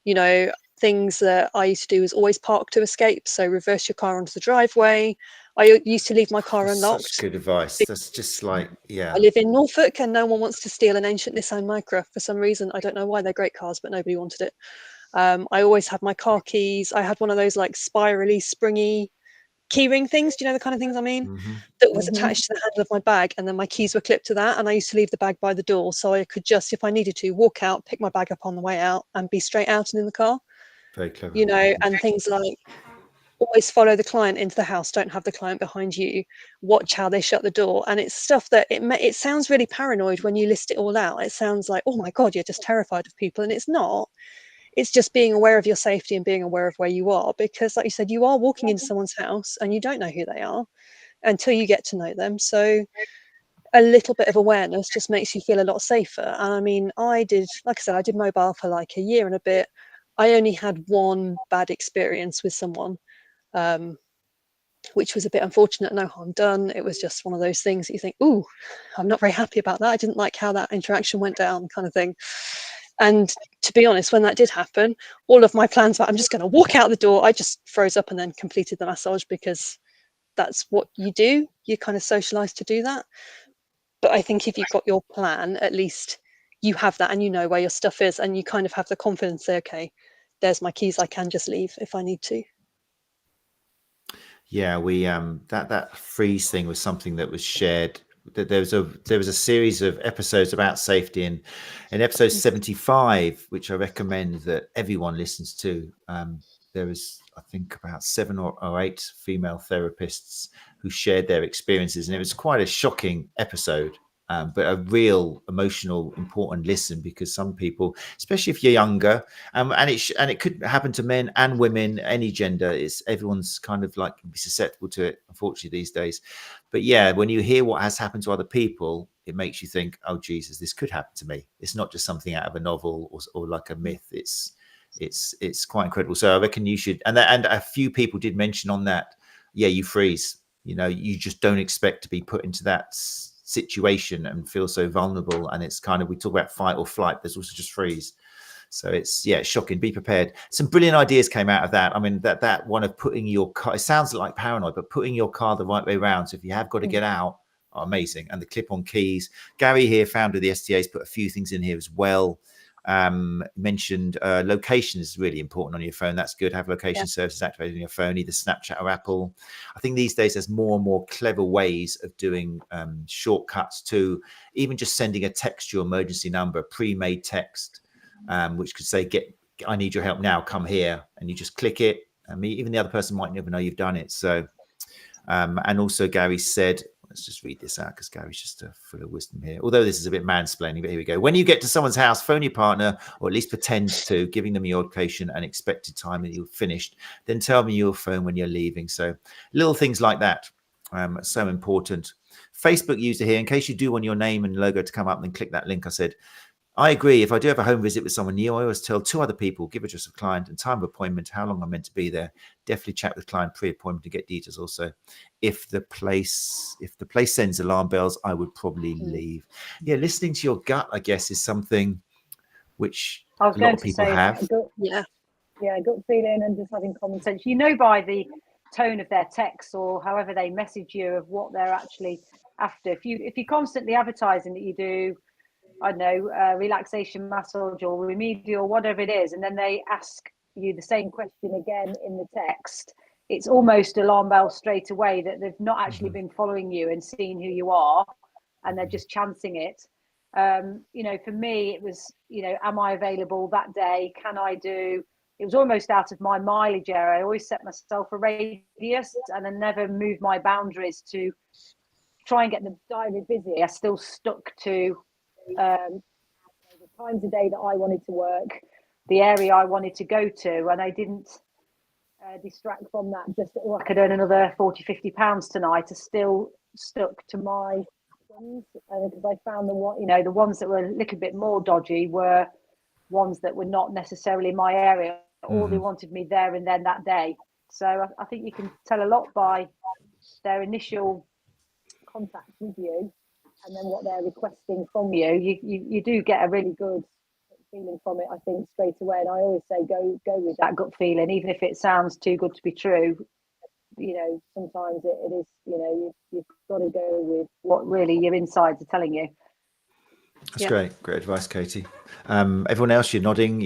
You know, things that I used to do is always park to escape. So reverse your car onto the driveway. I used to leave my car unlocked. Such good advice. That's just like, I live in Norfolk and no one wants to steal an ancient Nissan Micra for some reason. I don't know why, they're great cars, but nobody wanted it. I always had my car keys. I had one of those like spirally, springy key ring things. Do you know the kind of things I mean? That was attached to the handle of my bag, and then my keys were clipped to that. And I used to leave the bag by the door, so I could just, if I needed to, walk out, pick my bag up on the way out, and be straight out and in the car. Very clever. You know, and things like always follow the client into the house. Don't have the client behind you. Watch how they shut the door. And it's stuff that it sounds really paranoid when you list it all out. It sounds like, oh my God, you're just terrified of people, and it's not. It's just being aware of your safety and being aware of where you are, because like you said, you are walking into someone's house and you don't know who they are until you get to know them. So a little bit of awareness just makes you feel a lot safer. And I mean, like I said, I did mobile for like a year and a bit. I only had one bad experience with someone, which was a bit unfortunate. No harm done. It was just one of those things that you think, ooh, I'm not very happy about that. I didn't like how that interaction went down, kind of thing. And to be honest, when that did happen, all of my plans were, I'm just going to walk out the door. I just froze up and then completed the massage, because that's what you do. You kind of socialize to do that. But I think if you've got your plan, at least you have that and you know where your stuff is, and you kind of have the confidence to say, okay, there's my keys. I can just leave if I need to. Yeah, we that freeze thing was something that was shared. That there was a series of episodes about safety, and in episode 75, which I recommend that everyone listens to, there was, I think, about 7 or 8 female therapists who shared their experiences, and it was quite a shocking episode, but a real emotional, important listen, because some people, especially if you're younger, and it could happen to men and women, any gender, everyone's kind of like be susceptible to it, unfortunately, these days. But yeah, when you hear what has happened to other people, it makes you think, oh Jesus, this could happen to me. It's not just something out of a novel or like a myth. It's quite incredible. So I reckon you should, and a few people did mention on that, yeah, you freeze. You know, you just don't expect to be put into that situation and feel so vulnerable. And it's kind of, we talk about fight or flight, there's also just freeze. So it's shocking. Be prepared. Some brilliant ideas came out of that. I mean, that one of putting your car, it sounds like paranoid, but putting your car the right way around. So if you have got to get out, amazing. And the clip-on keys. Gary here, founder of the STA's, put a few things in here as well. Mentioned location is really important on your phone. That's good. Have location services activated on your phone, either Snapchat or Apple. I think these days there's more and more clever ways of doing shortcuts to even just sending a text to your emergency number, pre-made text, which could say, I need your help now, come here, and you just click it. I mean, even the other person might never know you've done it. So and also Gary said, let's just read this out because Gary's just full of wisdom here. Although this is a bit mansplaining, but here we go. When you get to someone's house, phone your partner, or at least pretend to, giving them your location and expected time that you're finished. Then tell me your phone when you're leaving. So little things like that, so important. Facebook user here, in case you do want your name and logo to come up, then click that link. I said, I agree. If I do have a home visit with someone new, I always tell 2 other people, give address of client and time of appointment, how long I'm meant to be there. Definitely chat with client pre-appointment to get details. Also, if the place sends alarm bells, I would probably leave. Yeah, listening to your gut, I guess, is something which a lot of people have. Gut feeling and just having common sense. You know, by the tone of their text or however they message you, of what they're actually after. If you're constantly advertising that you do I don't know, relaxation massage or remedial, whatever it is, and then they ask you the same question again in the text, it's almost alarm bells straight away that they've not actually been following you and seeing who you are, and they're just chancing it. You know, for me, it was, you know, am I available that day? Can I do? It was almost out of my mileage area. I always set myself a radius and I never moved my boundaries to try and get the diary busy. I still stuck to the times a day that I wanted to work, the area I wanted to go to, and I didn't distract from that just, oh, I could earn another 40, 50 pounds tonight. I still stuck to my ones, because I found the one, you know, the ones that were a little bit more dodgy were ones that were not necessarily my area, or they wanted me there and then that day. So I think you can tell a lot by their initial contact with you and then what they're requesting from you. You do get a really good feeling from it, I think, straight away. And I always say go with that gut feeling, even if it sounds too good to be true. You know, sometimes it is, you know, you've got to go with what really your insides are telling you. That's great advice, Katie. Everyone else, you're nodding.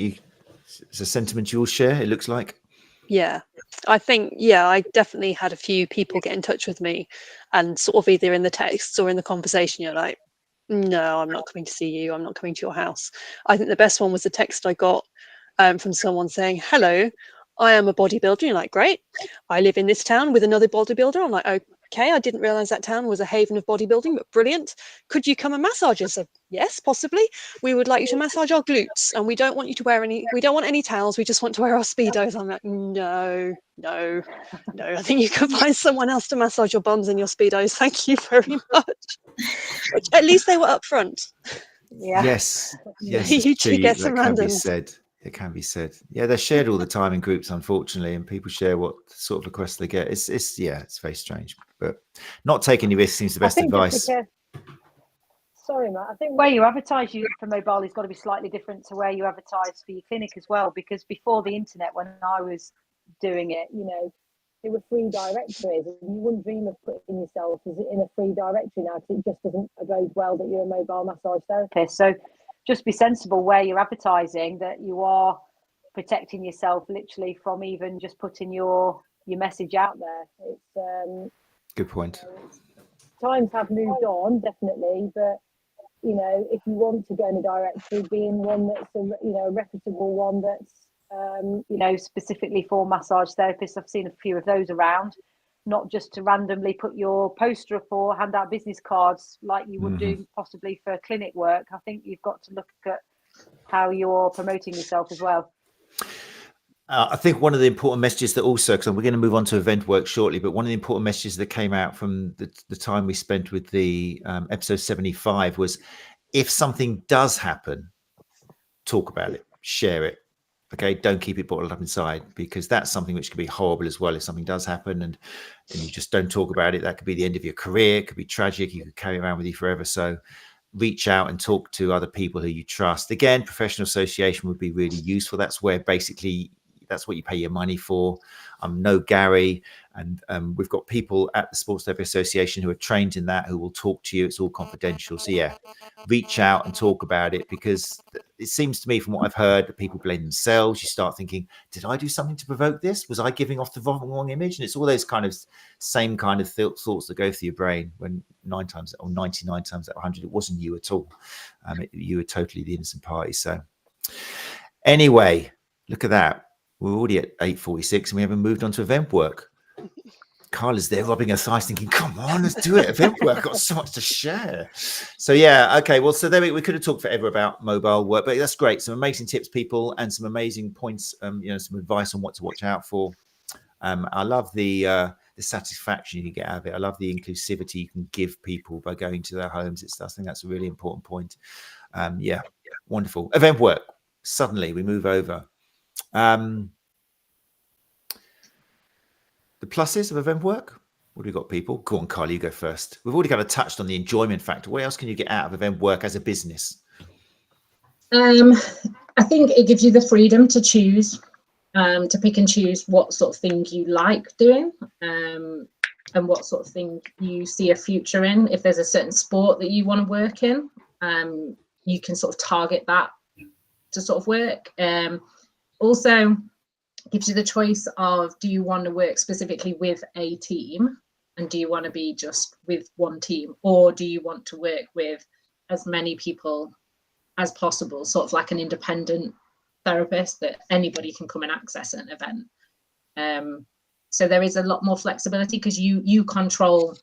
It's a sentiment you all share, it looks like. Yeah, I think, I definitely had a few people get in touch with me and sort of either in the texts or in the conversation, you're like, no, I'm not coming to see you. I'm not coming to your house. I think the best one was the text I got from someone saying, hello, I am a bodybuilder. You're like, great. I live in this town with another bodybuilder. I'm like, okay, I didn't realize that town was a haven of bodybuilding, but brilliant. Could you come and massage us? So, yes, possibly. We would like you to massage our glutes, and we don't want you to wear we don't want any towels. We just want to wear our Speedos. I'm like, no. I think you can find someone else to massage your bums and your Speedos. Thank you very much. Which, at least they were upfront. Yeah. Yes. You do get some randoms. It can be said. Yeah, they're shared all the time in groups, unfortunately, and people share what sort of requests they get. It's very strange, but not taking any risks seems the best advice. Sorry, Matt. I think where you advertise for mobile has got to be slightly different to where you advertise for your clinic as well, because before the internet, when I was doing it, you know, there were free directories, and you wouldn't dream of putting yourself in a free directory now, because it just doesn't bode well that you're a mobile massage therapist. So just be sensible where you're advertising, that you are protecting yourself literally from even just putting your message out there. It's good point. Times have moved on, definitely, but you know, if you want to go in a directory, be in one that's a reputable one that's you know, specifically for massage therapists. I've seen a few of those around, not just to randomly put your poster up or hand out business cards like you would do possibly for clinic work. I think you've got to look at how you're promoting yourself as well. I think one of the important messages that also, because we're going to move on to event work shortly, but one of the important messages that came out from the time we spent with the episode 75 was, if something does happen, talk about it, share it. Okay, don't keep it bottled up inside, because that's something which can be horrible as well. If something does happen and you just don't talk about it, that could be the end of your career. It could be tragic. You could carry it around with you forever. So reach out and talk to other people who you trust. Again, professional association would be really useful. That's where basically that's what you pay your money for. I'm no Gary, and we've got people at the Sports Therapy Association who are trained in that, who will talk to you. It's all confidential. So yeah, reach out and talk about it, because it seems to me from what I've heard that people blame themselves. You start thinking, did I do something to provoke this? Was I giving off the wrong image? And it's all those kind of same kind of thoughts that go through your brain, when 9 times or 99 times out of 100, it wasn't you at all. You were totally the innocent party. So anyway, look at that. We're already at 8:46 and we haven't moved on to event work. Carla's there rubbing her thighs thinking, come on, let's do it. Event work, I've got so much to share. So yeah, okay. Well, so there we could have talked forever about mobile work, but that's great. Some amazing tips, people, and some amazing points, some advice on what to watch out for. I love the satisfaction you can get out of it. I love the inclusivity you can give people by going to their homes. I think that's a really important point. Yeah, wonderful. Event work. Suddenly we move over. The pluses of event work. What do we got, people? Go on, Carly, you go first. We've already kind of touched on the enjoyment factor. What else can you get out of event work as a business? I think it gives you the freedom to choose, to pick and choose what sort of thing you like doing, and what sort of thing you see a future in. If there's a certain sport that you want to work in, you can sort of target that to sort of work. Also gives you the choice of, do you want to work specifically with a team, and do you want to be just with one team, or do you want to work with as many people as possible, sort of like an independent therapist that anybody can come and access an event. So there is a lot more flexibility, because you control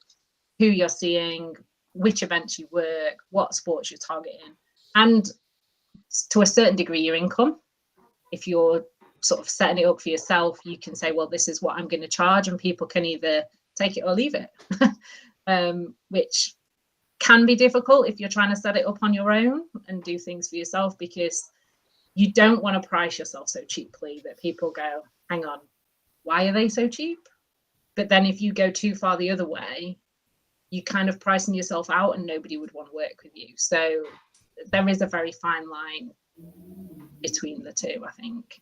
who you're seeing, which events you work, what sports you're targeting, and to a certain degree your income. If you're sort of setting it up for yourself, you can say, well, this is what I'm going to charge, and people can either take it or leave it, which can be difficult if you're trying to set it up on your own and do things for yourself, because you don't want to price yourself so cheaply that people go, hang on, why are they so cheap? But then if you go too far the other way, you kind of pricing yourself out and nobody would want to work with you. So there is a very fine line between the two, I think.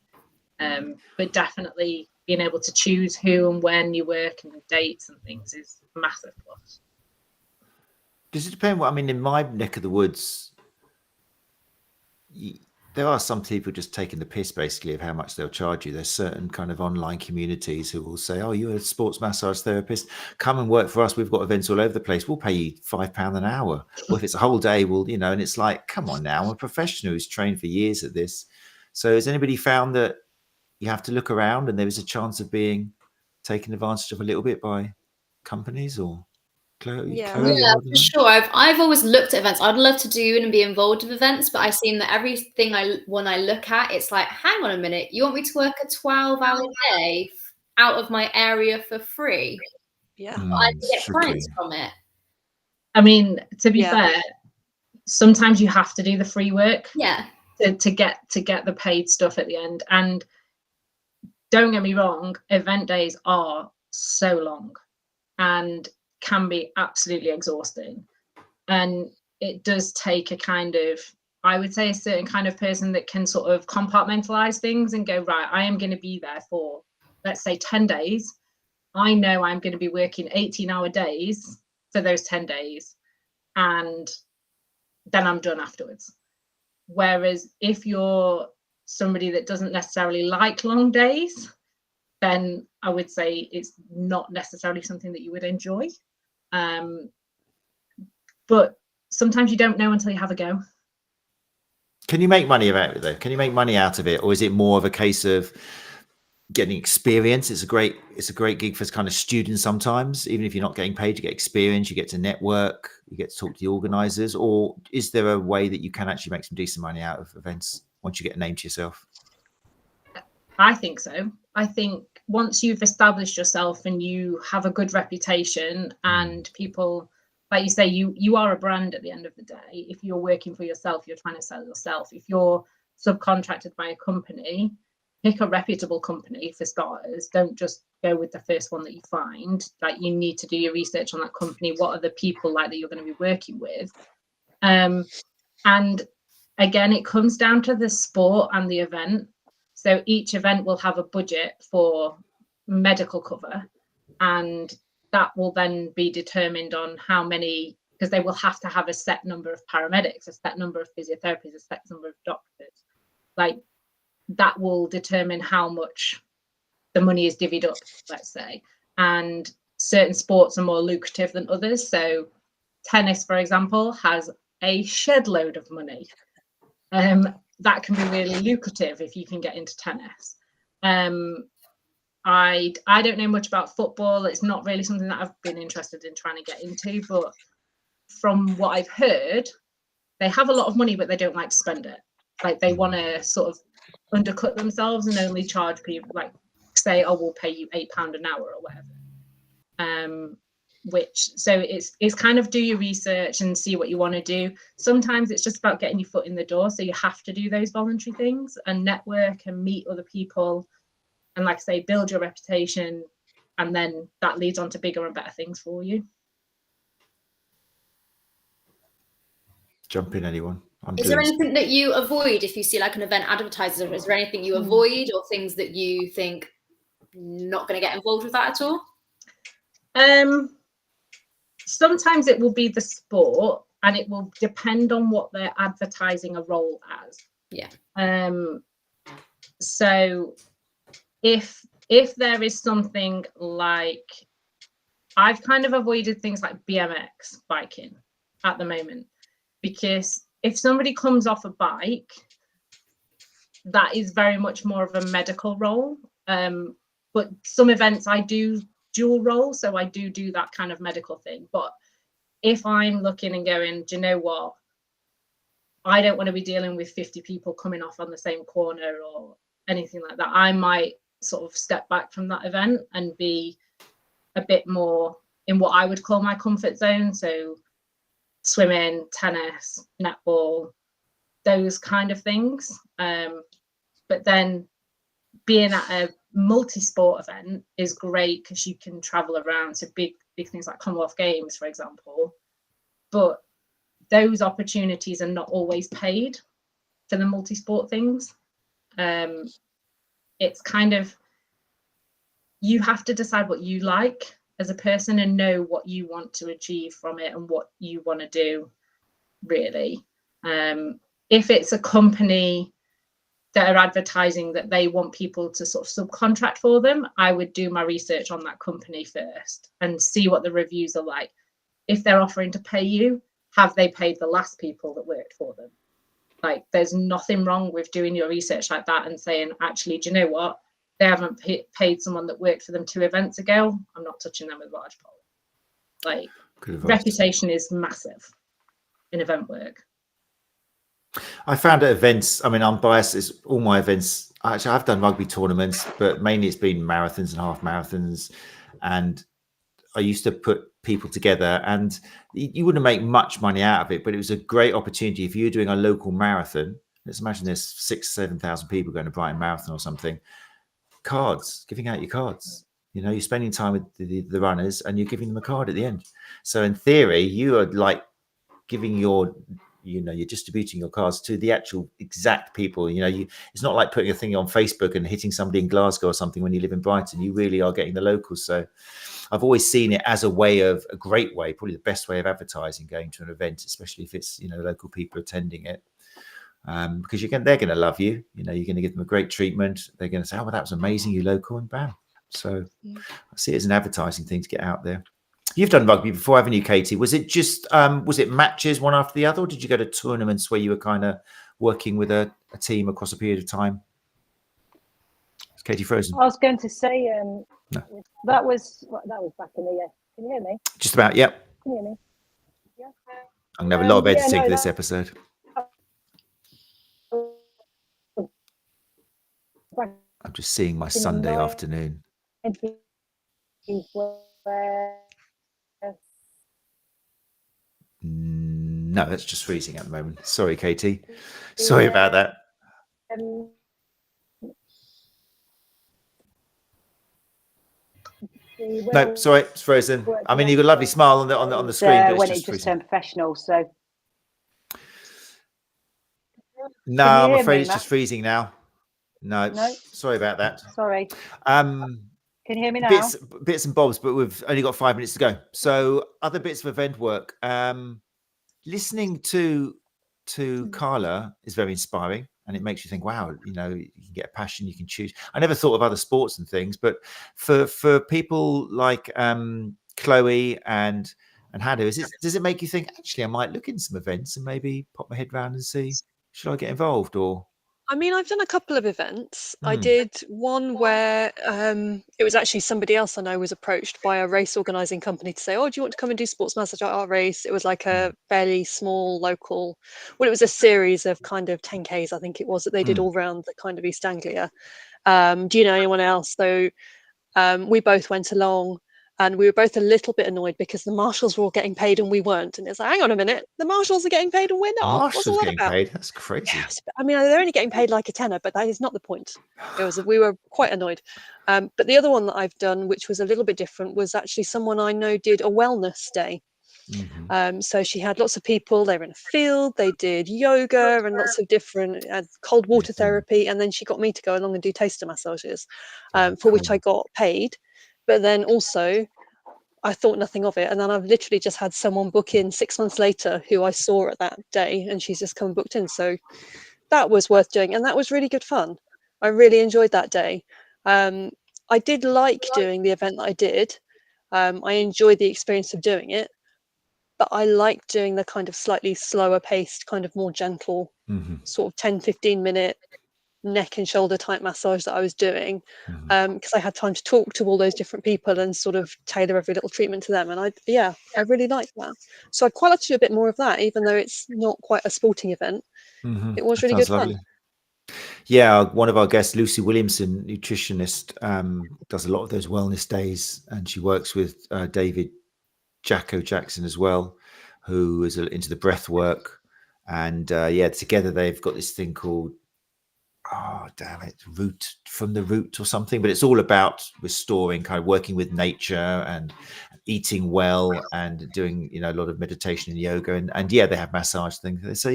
But definitely being able to choose who and when you work and the dates and things is a massive plus. Does it depend? I mean, in my neck of the woods, there are some people just taking the piss basically of how much they'll charge you. There's certain kind of online communities who will say, oh, you're a sports massage therapist, come and work for us. We've got events all over the place. We'll pay you £5 an hour. Well, if it's a whole day, we'll, and it's like, come on now, I'm a professional who's trained for years at this. So has anybody found that you have to look around and there is a chance of being taken advantage of a little bit by companies? Or Yeah, for sure. I've always looked at events. I'd love to do and be involved with events, but I seem that everything when I look at, it's like, hang on a minute, you want me to work a 12-hour day out of my area for free? Yeah, I can get clients from it. I mean, to be fair, sometimes you have to do the free work. Yeah. To get the paid stuff at the end. And don't get me wrong, event days are so long and can be absolutely exhausting. And it does take a kind of, I would say, a certain kind of person that can sort of compartmentalize things and go, right, I am going to be there for, let's say, 10 days. I know I'm going to be working 18-hour days for those 10 days. And then I'm done afterwards. Whereas if you're somebody that doesn't necessarily like long days, then I would say it's not necessarily something that you would enjoy. But sometimes you don't know until you have a go. Can you make money out of it though? Can you make money out of it? Or is it more of a case of getting experience? It's a great gig for kind of students sometimes. Even if you're not getting paid, you get experience, you get to network, you get to talk to the organizers. Or is there a way that you can actually make some decent money out of events once you get a name to yourself? I think so. I think once you've established yourself and you have a good reputation and people, like you say, you are a brand at the end of the day. If you're working for yourself, you're trying to sell yourself. If you're subcontracted by a company, pick a reputable company for starters. Don't just go with the first one that you find. Like, you need to do your research on that company. What are the people like that you're going to be working with? And again, it comes down to the sport and the event. So each event will have a budget for medical cover, and that will then be determined on how many, because they will have to have a set number of paramedics, a set number of physiotherapists, a set number of doctors. Like, that will determine how much the money is divvied up, let's say. And certain sports are more lucrative than others. So tennis, for example, has a shed load of money. That can be really lucrative if you can get into tennis. I don't know much about football. It's not really something that I've been interested in trying to get into, but from what I've heard, they have a lot of money, but they don't like to spend it. Like, they want to sort of undercut themselves and only charge people, like, say, oh, we'll pay you £8 an hour or whatever. So it's kind of do your research and see what you want to do. Sometimes it's just about getting your foot in the door, so you have to do those voluntary things and network and meet other people and, like I say, build your reputation, and then that leads on to bigger and better things for you. Jump in, anyone. Is there anything that you avoid if you see like an event advertiser? Is there anything you avoid, or things that you think not going to get involved with that at all? Sometimes it will be the sport. and it will depend on what they're advertising a role as. Yeah. So if there is something like, I've kind of avoided things like BMX biking at the moment, because if somebody comes off a bike, that is very much more of a medical role. But some events I do dual role, so I do that kind of medical thing. But if I'm looking and going, do you know what? I don't want to be dealing with 50 people coming off on the same corner or anything like that. I might sort of step back from that event and be a bit more in what I would call my comfort zone. So swimming, tennis, netball, those kind of things. But then being at a multi-sport event is great because you can travel around to big things like Commonwealth Games, for example. But those opportunities are not always paid for the multi-sport things. It's kind of, you have to decide what you like as a person and know what you want to achieve from it and what you want to do, really. If it's a company that are advertising that they want people to sort of subcontract for them, I would do my research on that company first and see what the reviews are like. If they're offering to pay you, have they paid the last people that worked for them? Like, there's nothing wrong with doing your research like that and saying, actually, do you know what? They haven't paid someone that worked for them 2 events ago. I'm not touching them with a large pole. Like, reputation is massive in event work. I found at events, I mean, I'm biased, it's all my events. Actually, I've done rugby tournaments, but mainly it's been marathons and half marathons. And I used to put people together, and you wouldn't make much money out of it, but it was a great opportunity. If you're doing a local marathon, let's imagine there's 6,000-7,000 people going to Brighton Marathon or something, cards, giving out your cards. You know, you're spending time with the runners and you're giving them a card at the end. So in theory, you are like giving your, you know, you're distributing your cards to the actual exact people. You know, it's not like putting a thing on Facebook and hitting somebody in Glasgow or something when you live in Brighton. You really are getting the locals. So I've always seen it as a great way, probably the best way of advertising, going to an event, especially if it's, you know, local people attending it. Because they're going to love you. You know, you're going to give them a great treatment. They're going to say, oh, well, that was amazing, you local, and bam. So I see it as an advertising thing to get out there. You've done rugby before, haven't you, Katie? Was it just, was it matches one after the other, or did you go to tournaments where you were kind of working with a team across a period of time? Is Katie frozen? I was going to say, No. that was back in the year. Can you hear me? Just about, yep. Can you hear me? Yeah. I'm going to have a lot of editing for this episode. I'm just seeing my Sunday afternoon. No, that's just freezing at the moment. Sorry, Katie. Sorry about that. No, sorry, it's frozen. I mean, you've got a lovely smile on the screen, but when it's it just turned professional. So no, I'm afraid it's just freezing now. No, sorry about that. Sorry. Can you hear me now? Bits and bobs, but we've only got 5 minutes to go. So other bits of event work. Listening to Carla is very inspiring, and it makes you think, wow, you know, you can get a passion, you can choose. I never thought of other sports and things, but for people like Chloe and Hannah, does it make you think, actually, I might look into some events and maybe pop my head around and see, should I get involved? Or I mean, I've done a couple of events. I did one where it was actually somebody else I know was approached by a race organising company to say, oh, do you want to come and do sports massage at our race? It was like a fairly small local, well, it was a series of kind of 10Ks, I think it was, that they did all around the kind of East Anglia. Do you know anyone else? So we both went along. And we were both a little bit annoyed because the marshals were all getting paid and we weren't. And it's like, hang on a minute, the marshals are getting paid and we're not. Marshals What's all getting that about? paid? That's crazy. Yes, I mean, they're only getting paid like a tenner, but that is not the point. We were quite annoyed. But the other one that I've done, which was a little bit different, was actually someone I know did a wellness day. So she had lots of people, they were in a field, they did yoga and lots of different cold water therapy. And then she got me to go along and do taster massages, for which I got paid. But then also I thought nothing of it. And then I've literally just had someone book in 6 months later who I saw at that day, and she's just come and booked in. So that was worth doing. And that was really good fun. I really enjoyed that day. I did like doing the event that I did. I enjoyed the experience of doing it, but I like doing the kind of slightly slower paced, kind of more gentle, sort of 10-15 minute neck and shoulder type massage that I was doing, because I had time to talk to all those different people and sort of tailor every little treatment to them. And I really liked that. So I'd quite like to do a bit more of that, even though it's not quite a sporting event. It was really good fun. Yeah, one of our guests, Lucy Williamson, nutritionist, does a lot of those wellness days, and she works with David Jacko Jackson as well, who is into the breath work. And together they've got this thing called, root from the root or something, but it's all about restoring, kind of working with nature and eating well and doing, a lot of meditation and yoga, and they have massage things. So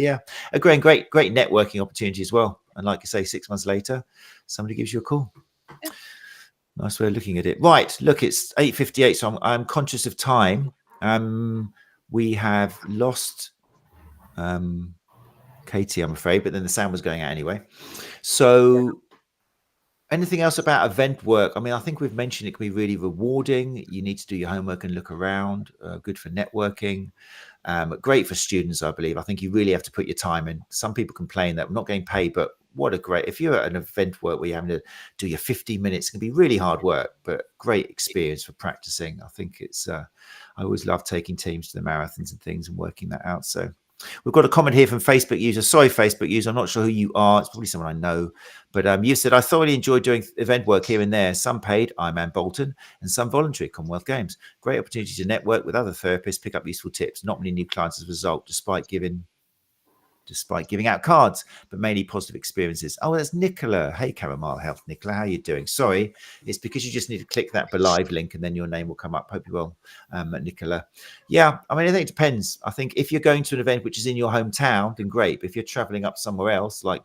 a great networking opportunity as well. And like you say, 6 months later, somebody gives you a call. Yeah. Nice way of looking at it. Right, look, it's 8:58, so I'm conscious of time. We have lost Katie, I'm afraid, but then the sound was going out anyway. So anything else about event work? I mean, I think we've mentioned it can be really rewarding. You need to do your homework and look around. Good for networking. Great for students, I believe. I think you really have to put your time in. Some people complain that we're not getting paid, but if you're at an event work where you're having to do your 15 minutes, it can be really hard work, but great experience for practicing. I think it's, I always love taking teams to the marathons and things and working that out. So we've got a comment here from Facebook user. Sorry, Facebook user, I'm not sure who you are. It's probably someone I know. But you said, I thoroughly enjoy doing event work here and there. Some paid, Ironman Bolton, and some voluntary, Commonwealth Games. Great opportunity to network with other therapists, pick up useful tips. Not many new clients as a result, despite giving out cards, but mainly positive experiences. Oh, that's Nicola. Hey, Chamomile Health, Nicola. How are you doing? Sorry, it's because you just need to click that live link and then your name will come up. Hope you're well, Nicola. Yeah, I mean, I think it depends. I think if you're going to an event which is in your hometown, then great. But if you're traveling up somewhere else, like,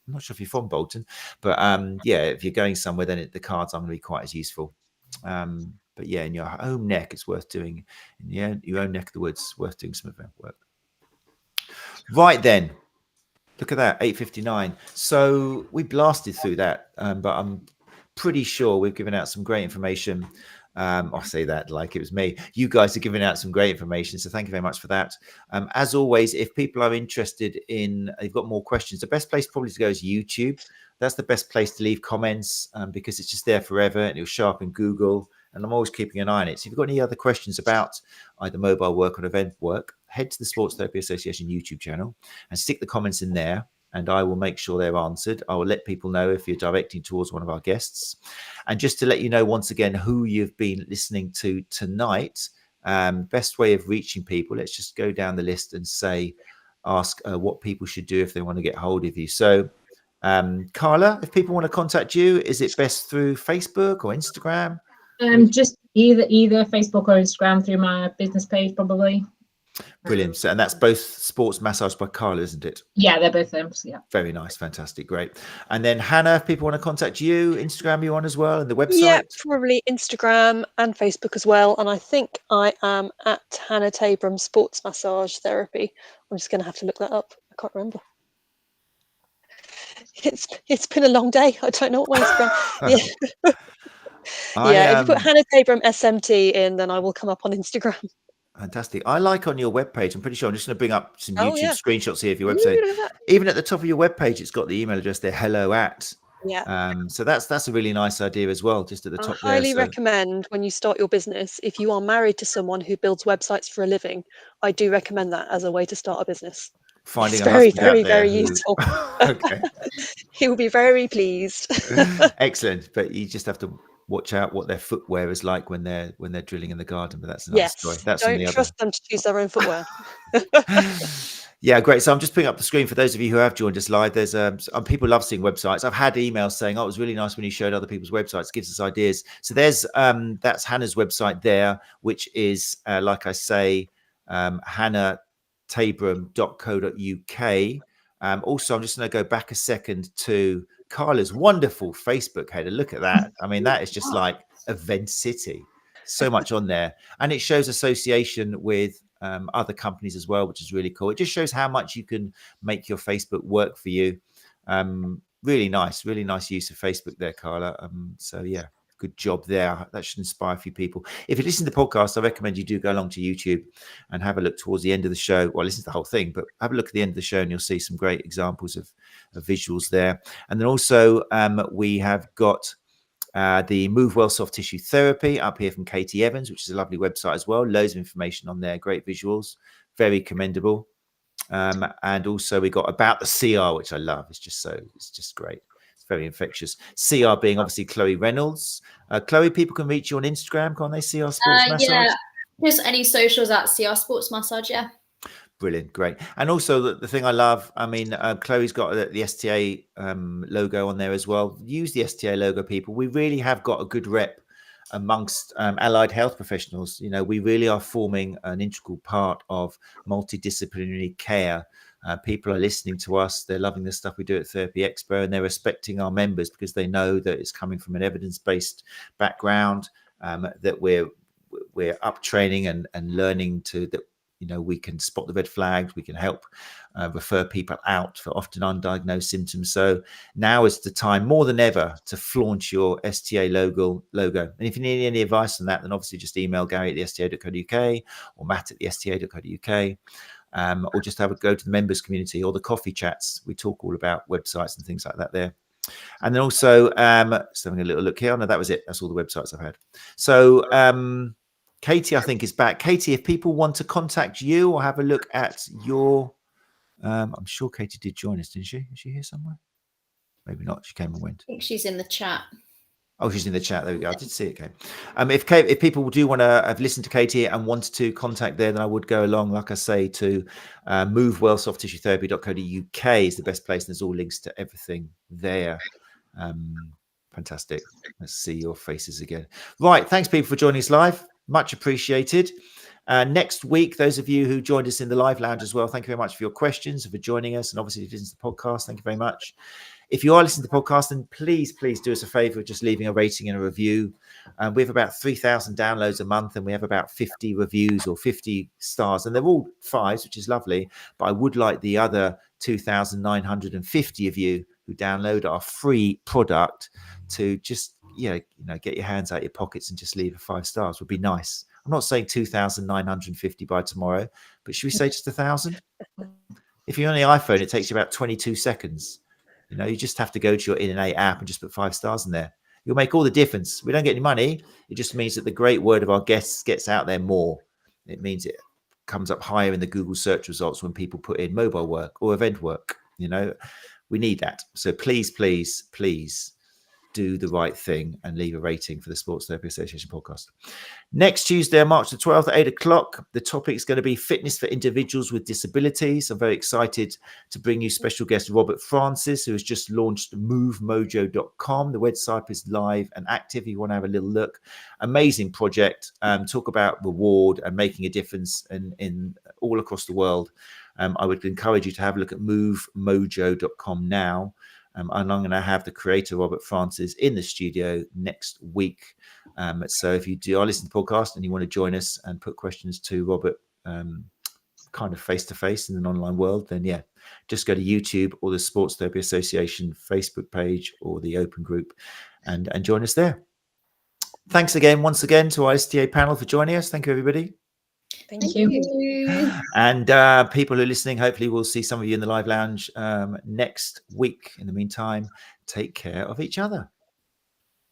I'm not sure if you're from Bolton, but if you're going somewhere, then the cards aren't going to be quite as useful. But in your own neck, it's worth doing. In your own neck of the woods, worth doing some event work. Right then, look at that, 8:59. So we blasted through that, but I'm pretty sure we've given out some great information. I say that like it was me. You guys are giving out some great information, so thank you very much for that. As always, if people are interested in, they've got more questions, the best place probably to go is YouTube. That's the best place to leave comments because it's just there forever and it'll show up in Google. And I'm always keeping an eye on it. So if you've got any other questions about either mobile work or event work, head to the Sports Therapy Association YouTube channel and stick the comments in there, and I will make sure they're answered. I will let people know if you're directing towards one of our guests. And just to let you know once again who you've been listening to tonight, best way of reaching people, let's just go down the list and ask what people should do if they want to get hold of you. So Carla, if people want to contact you, is it best through Facebook or Instagram? Just either Facebook or Instagram through my business page, probably. Brilliant. So, and that's both Sports Massage by Carla, isn't it? Yeah, they're both them. Yeah. Very nice. Fantastic. Great. And then Hannah, if people want to contact you, Instagram you on as well, and the website? Yeah, probably Instagram and Facebook as well. And I think I am at Hannah Tabram Sports Massage Therapy. I'm just going to have to look that up. I can't remember. It's been a long day. I don't know what my Instagram. If you put Hannah Tabram SMT in, then I will come up on Instagram. Fantastic. I like on your webpage, I'm pretty sure, I'm just going to bring up some YouTube screenshots here of your website. Even at the top of your webpage, it's got the email address there, hello@. So that's a really nice idea as well, just at the top. I highly recommend when you start your business, if you are married to someone who builds websites for a living, I do recommend that as a way to start a business. Finding it's very, very, very useful. Okay. He will be very pleased. Excellent. But you just have to watch out what their footwear is like when they're drilling in the garden. But that's another story. Don't trust them to choose their own footwear. Yeah, great. So I'm just putting up the screen for those of you who have joined us live. There's people love seeing websites. I've had emails saying, "Oh, it was really nice when you showed other people's websites. It gives us ideas." So there's that's Hannah's website there, which is like I say, hannahtabram.co.uk. Also, I'm just going to go back a second to Carla's wonderful Facebook header. Look at that. I mean, that is just like Event City. So much on there, and it shows association with other companies as well, which is really cool. It just shows how much you can make your Facebook work for you. Really nice use of Facebook there, Carla. So yeah, good job there. That should inspire a few people. If you listen to the podcast, I recommend you do go along to YouTube and have a look towards the end of the show. Well, listen to the whole thing, but have a look at the end of the show and you'll see some great examples of visuals there. And then also we have got the Move Well Soft Tissue Therapy up here from Katie Evans, which is a lovely website as well. Loads of information on there, great visuals, very commendable. And also we got About the CR, which I love. It's just great. It's very infectious. CR being obviously Chloe Reynolds. Chloe, people can reach you on Instagram, can't they? CR Sports Massage? Yeah, just any socials at CR Sports Massage, yeah. Brilliant, great. And also the thing I love, I mean, Chloe's got the STA logo on there as well. Use the STA logo, people. We really have got a good rep amongst allied health professionals. You know, we really are forming an integral part of multidisciplinary care. People are listening to us. They're loving the stuff we do at Therapy Expo, and they're respecting our members because they know that it's coming from an evidence-based background, that we're up training and learning to that. You know, we can spot the red flags. We can help refer people out for often undiagnosed symptoms. So now is the time more than ever to flaunt your STA logo. And if you need any advice on that, then obviously just email Gary@thesta.co.uk or Matt@thesta.co.uk, or just go to the members community or the coffee chats. We talk all about websites and things like that there. And then also, just having a little look here. No, that was it. That's all the websites I've had. So, Katie, I think, is back. Katie, if people want to contact you or have a look at your, I'm sure Katie did join us, didn't she? Is she here somewhere? Maybe not. She came and went. I think she's in the chat. Oh, she's in the chat. There we go. I did see it, Kate. If people do want to have listened to Katie and want to contact there, then I would go along, like I say, to movewellsofttissue.co.uk is the best place. And there's all links to everything there. Fantastic. Let's see your faces again. Right. Thanks, people, for joining us live. Much appreciated. Next week, those of you who joined us in the live lounge as well, thank you very much for your questions and for joining us. And obviously, if you listen to the podcast, thank you very much. If you are listening to the podcast, then please do us a favor of just leaving a rating and a review. We have about 3,000 downloads a month, and we have about 50 reviews or 50 stars, and they're all 5s, which is lovely. But I would like the other 2,950 of you who download our free product to just get your hands out your pockets and just leave a 5 stars. Would be nice. I'm not saying 2,950 by tomorrow, but should we say just 1,000? If you're on the iPhone, it takes you about 22 seconds. You know, you just have to go to your In&A app and just put 5 stars in there. You'll make all the difference. We don't get any money. It just means that the great word of our guests gets out there more. It means it comes up higher in the Google search results when people put in mobile work or event work. You know, we need that. So please do the right thing and leave a rating for the Sports Therapy Association podcast. Next Tuesday, March the 12th at 8 o'clock, the topic is going to be fitness for individuals with disabilities. I'm very excited to bring you special guest Robert Francis, who has just launched movemojo.com. The website is live and active if you want to have a little look. Amazing project. Talk about reward and making a difference in all across the world. I would encourage you to have a look at movemojo.com now. And I'm going to have the creator, Robert Francis, in the studio next week. So if you are listening to the podcast and you want to join us and put questions to Robert kind of face-to-face in an online world, then yeah, just go to YouTube or the Sports Therapy Association Facebook page or the open group and join us there. Thanks again, once again, to our STA panel for joining us. Thank you, everybody. Thank you. And people who are listening, hopefully we'll see some of you in the live lounge next week. In the meantime, take care of each other.